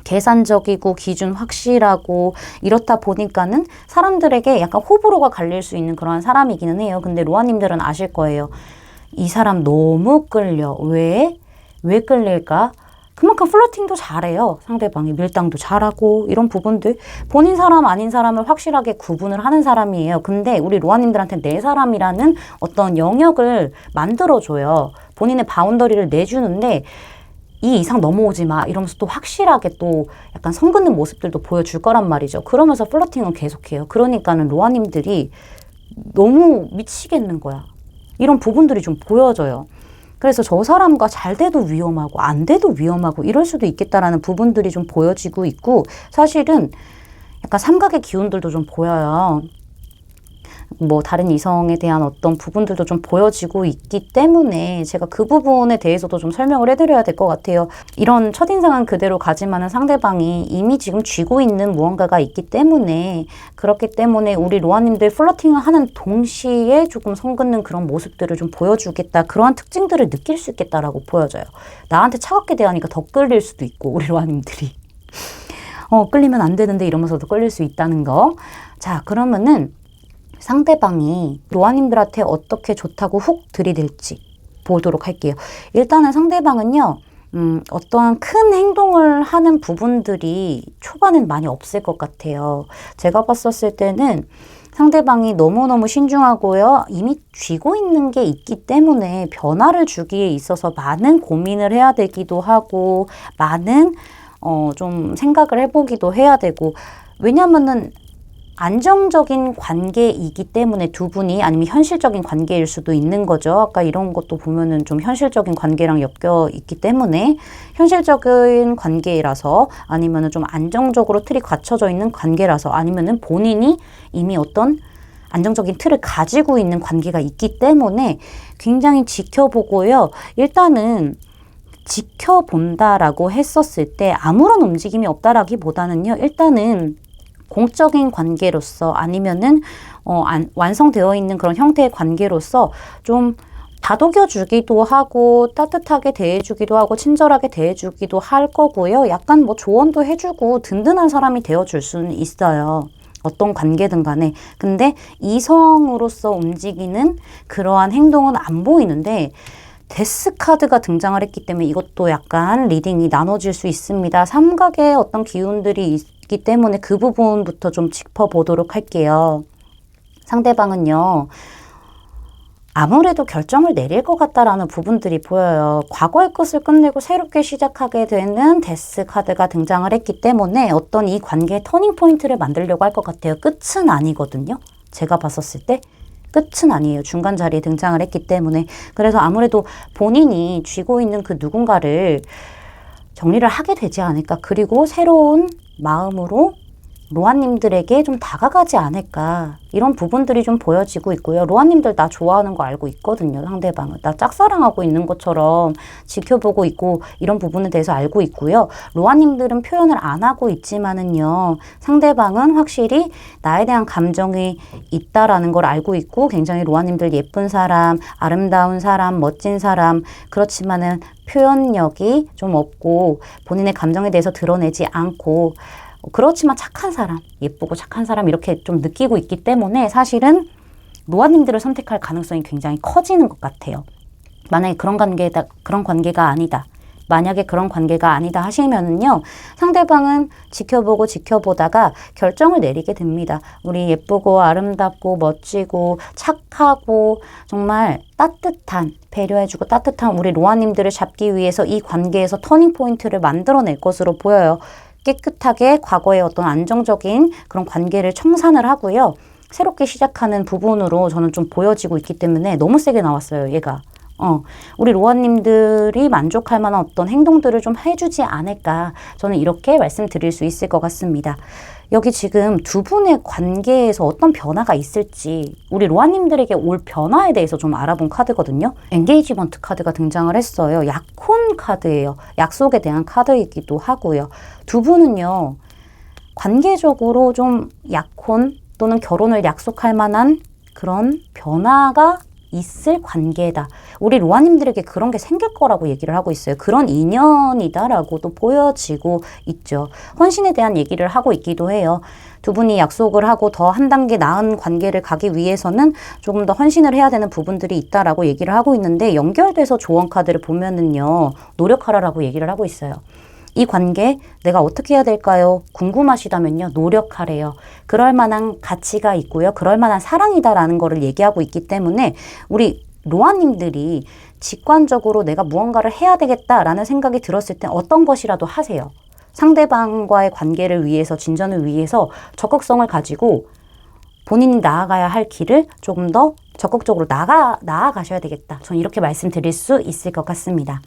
계산적이고 기준 확실하고 이렇다 보니까는 사람들에게 약간 호불호가 갈릴 수 있는 그런 사람이기는 해요. 근데 로아님들은 아실 거예요. 이 사람 너무 끌려. 왜 끌릴까? 그만큼 플러팅도 잘해요. 상대방이 밀당도 잘하고 이런 부분들. 본인 사람 아닌 사람을 확실하게 구분을 하는 사람이에요. 근데 우리 로아님들한테 내 사람이라는 어떤 영역을 만들어줘요. 본인의 바운더리를 내주는데 이 이상 넘어오지 마 이러면서 또 확실하게 또 약간 선 긋는 모습들도 보여줄 거란 말이죠. 그러면서 플러팅은 계속해요. 그러니까는 로아님들이 너무 미치겠는 거야. 이런 부분들이 좀 보여져요. 그래서 저 사람과 잘 돼도 위험하고 안 돼도 위험하고 이럴 수도 있겠다라는 부분들이 좀 보여지고 있고, 사실은 약간 삼각의 기운들도 좀 보여요. 뭐 다른 이성에 대한 어떤 부분들도 좀 보여지고 있기 때문에 제가 그 부분에 대해서도 좀 설명을 해드려야 될 것 같아요. 이런 첫인상은 그대로 가지만은 상대방이 이미 지금 쥐고 있는 무언가가 있기 때문에, 그렇기 때문에 우리 로아님들 플러팅을 하는 동시에 조금 선긋는 그런 모습들을 좀 보여주겠다, 그러한 특징들을 느낄 수 있겠다라고 보여져요. 나한테 차갑게 대하니까 더 끌릴 수도 있고, 우리 로아님들이 끌리면 안 되는데 이러면서도 끌릴 수 있다는 거. 자, 그러면은 상대방이 로아님들한테 어떻게 좋다고 훅 들이댈지 보도록 할게요. 일단은 상대방은요, 어떠한 큰 행동을 하는 부분들이 초반엔 많이 없을 것 같아요. 제가 봤었을 때는 상대방이 너무너무 신중하고요, 이미 쥐고 있는 게 있기 때문에 변화를 주기에 있어서 많은 고민을 해야 되기도 하고, 많은 좀 생각을 해보기도 해야 되고, 왜냐면은 안정적인 관계이기 때문에 두 분이, 아니면 현실적인 관계일 수도 있는 거죠. 아까 이런 것도 보면은 좀 현실적인 관계랑 엮여 있기 때문에 현실적인 관계라서, 아니면은 좀 안정적으로 틀이 갖춰져 있는 관계라서, 아니면은 본인이 이미 어떤 안정적인 틀을 가지고 있는 관계가 있기 때문에 굉장히 지켜보고요. 일단은 지켜본다라고 했었을 때 아무런 움직임이 없다라기보다는요, 일단은 공적인 관계로서, 아니면은 완성되어 있는 그런 형태의 관계로서 좀 다독여주기도 하고 따뜻하게 대해주기도 하고 친절하게 대해주기도 할 거고요. 약간 뭐 조언도 해주고 든든한 사람이 되어줄 수는 있어요. 어떤 관계든 간에. 근데 이성으로서 움직이는 그러한 행동은 안 보이는데, 데스 카드가 등장을 했기 때문에 이것도 약간 리딩이 나눠질 수 있습니다. 삼각의 어떤 기운들이 있기 때문에 그 부분부터 좀 짚어보도록 할게요. 상대방은요, 아무래도 결정을 내릴 것 같다라는 부분들이 보여요. 과거의 것을 끝내고 새롭게 시작하게 되는 데스 카드가 등장을 했기 때문에 어떤 이 관계의 터닝 포인트를 만들려고 할 것 같아요. 끝은 아니거든요. 제가 봤었을 때 끝은 아니에요. 중간 자리에 등장을 했기 때문에. 그래서 아무래도 본인이 쥐고 있는 그 누군가를 정리를 하게 되지 않을까. 그리고 새로운 마음으로 로아님들에게 좀 다가가지 않을까, 이런 부분들이 좀 보여지고 있고요. 로아님들 나 좋아하는 거 알고 있거든요. 상대방을 나 짝사랑하고 있는 것처럼 지켜보고 있고, 이런 부분에 대해서 알고 있고요. 로아님들은 표현을 안 하고 있지만은요, 상대방은 확실히 나에 대한 감정이 있다라는 걸 알고 있고, 굉장히 로아님들 예쁜 사람, 아름다운 사람, 멋진 사람, 그렇지만은 표현력이 좀 없고 본인의 감정에 대해서 드러내지 않고, 그렇지만 착한 사람, 예쁘고 착한 사람, 이렇게 좀 느끼고 있기 때문에 사실은 로아님들을 선택할 가능성이 굉장히 커지는 것 같아요. 만약에 그런 관계가 아니다, 만약에 그런 관계가 아니다 하시면은요, 상대방은 지켜보고 지켜보다가 결정을 내리게 됩니다. 우리 예쁘고 아름답고 멋지고 착하고 정말 따뜻한, 배려해주고 따뜻한 우리 로아님들을 잡기 위해서 이 관계에서 터닝 포인트를 만들어낼 것으로 보여요. 깨끗하게 과거의 어떤 안정적인 그런 관계를 청산을 하고요. 새롭게 시작하는 부분으로 저는 좀 보여지고 있기 때문에 너무 세게 나왔어요, 얘가. 우리 로아님들이 만족할 만한 어떤 행동들을 좀 해주지 않을까. 저는 이렇게 말씀드릴 수 있을 것 같습니다. 여기 지금 두 분의 관계에서 어떤 변화가 있을지 우리 로아님들에게 올 변화에 대해서 좀 알아본 카드거든요. 엔게이지먼트 카드가 등장을 했어요. 약혼 카드예요. 약속에 대한 카드이기도 하고요. 두 분은요, 관계적으로 좀 약혼 또는 결혼을 약속할 만한 그런 변화가 있을 관계다. 우리 로아님들에게 그런 게 생길 거라고 얘기를 하고 있어요. 그런 인연이다라고도 보여지고 있죠. 헌신에 대한 얘기를 하고 있기도 해요. 두 분이 약속을 하고 더 한 단계 나은 관계를 가기 위해서는 조금 더 헌신을 해야 되는 부분들이 있다라고 얘기를 하고 있는데, 연결돼서 조언 카드를 보면은요, 노력하라라고 얘기를 하고 있어요. 이 관계 내가 어떻게 해야 될까요? 궁금하시다면요, 노력하래요. 그럴 만한 가치가 있고요. 그럴 만한 사랑이다라는 거를 얘기하고 있기 때문에 우리 로아님들이 직관적으로 내가 무언가를 해야 되겠다라는 생각이 들었을 때 어떤 것이라도 하세요. 상대방과의 관계를 위해서, 진전을 위해서 적극성을 가지고 본인이 나아가야 할 길을 조금 더 적극적으로 나아가셔야 되겠다. 저는 이렇게 말씀드릴 수 있을 것 같습니다.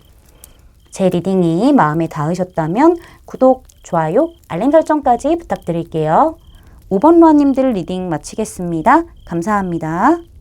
제 리딩이 마음에 닿으셨다면 구독, 좋아요, 알림 설정까지 부탁드릴게요. 5번 로아님들 리딩 마치겠습니다. 감사합니다.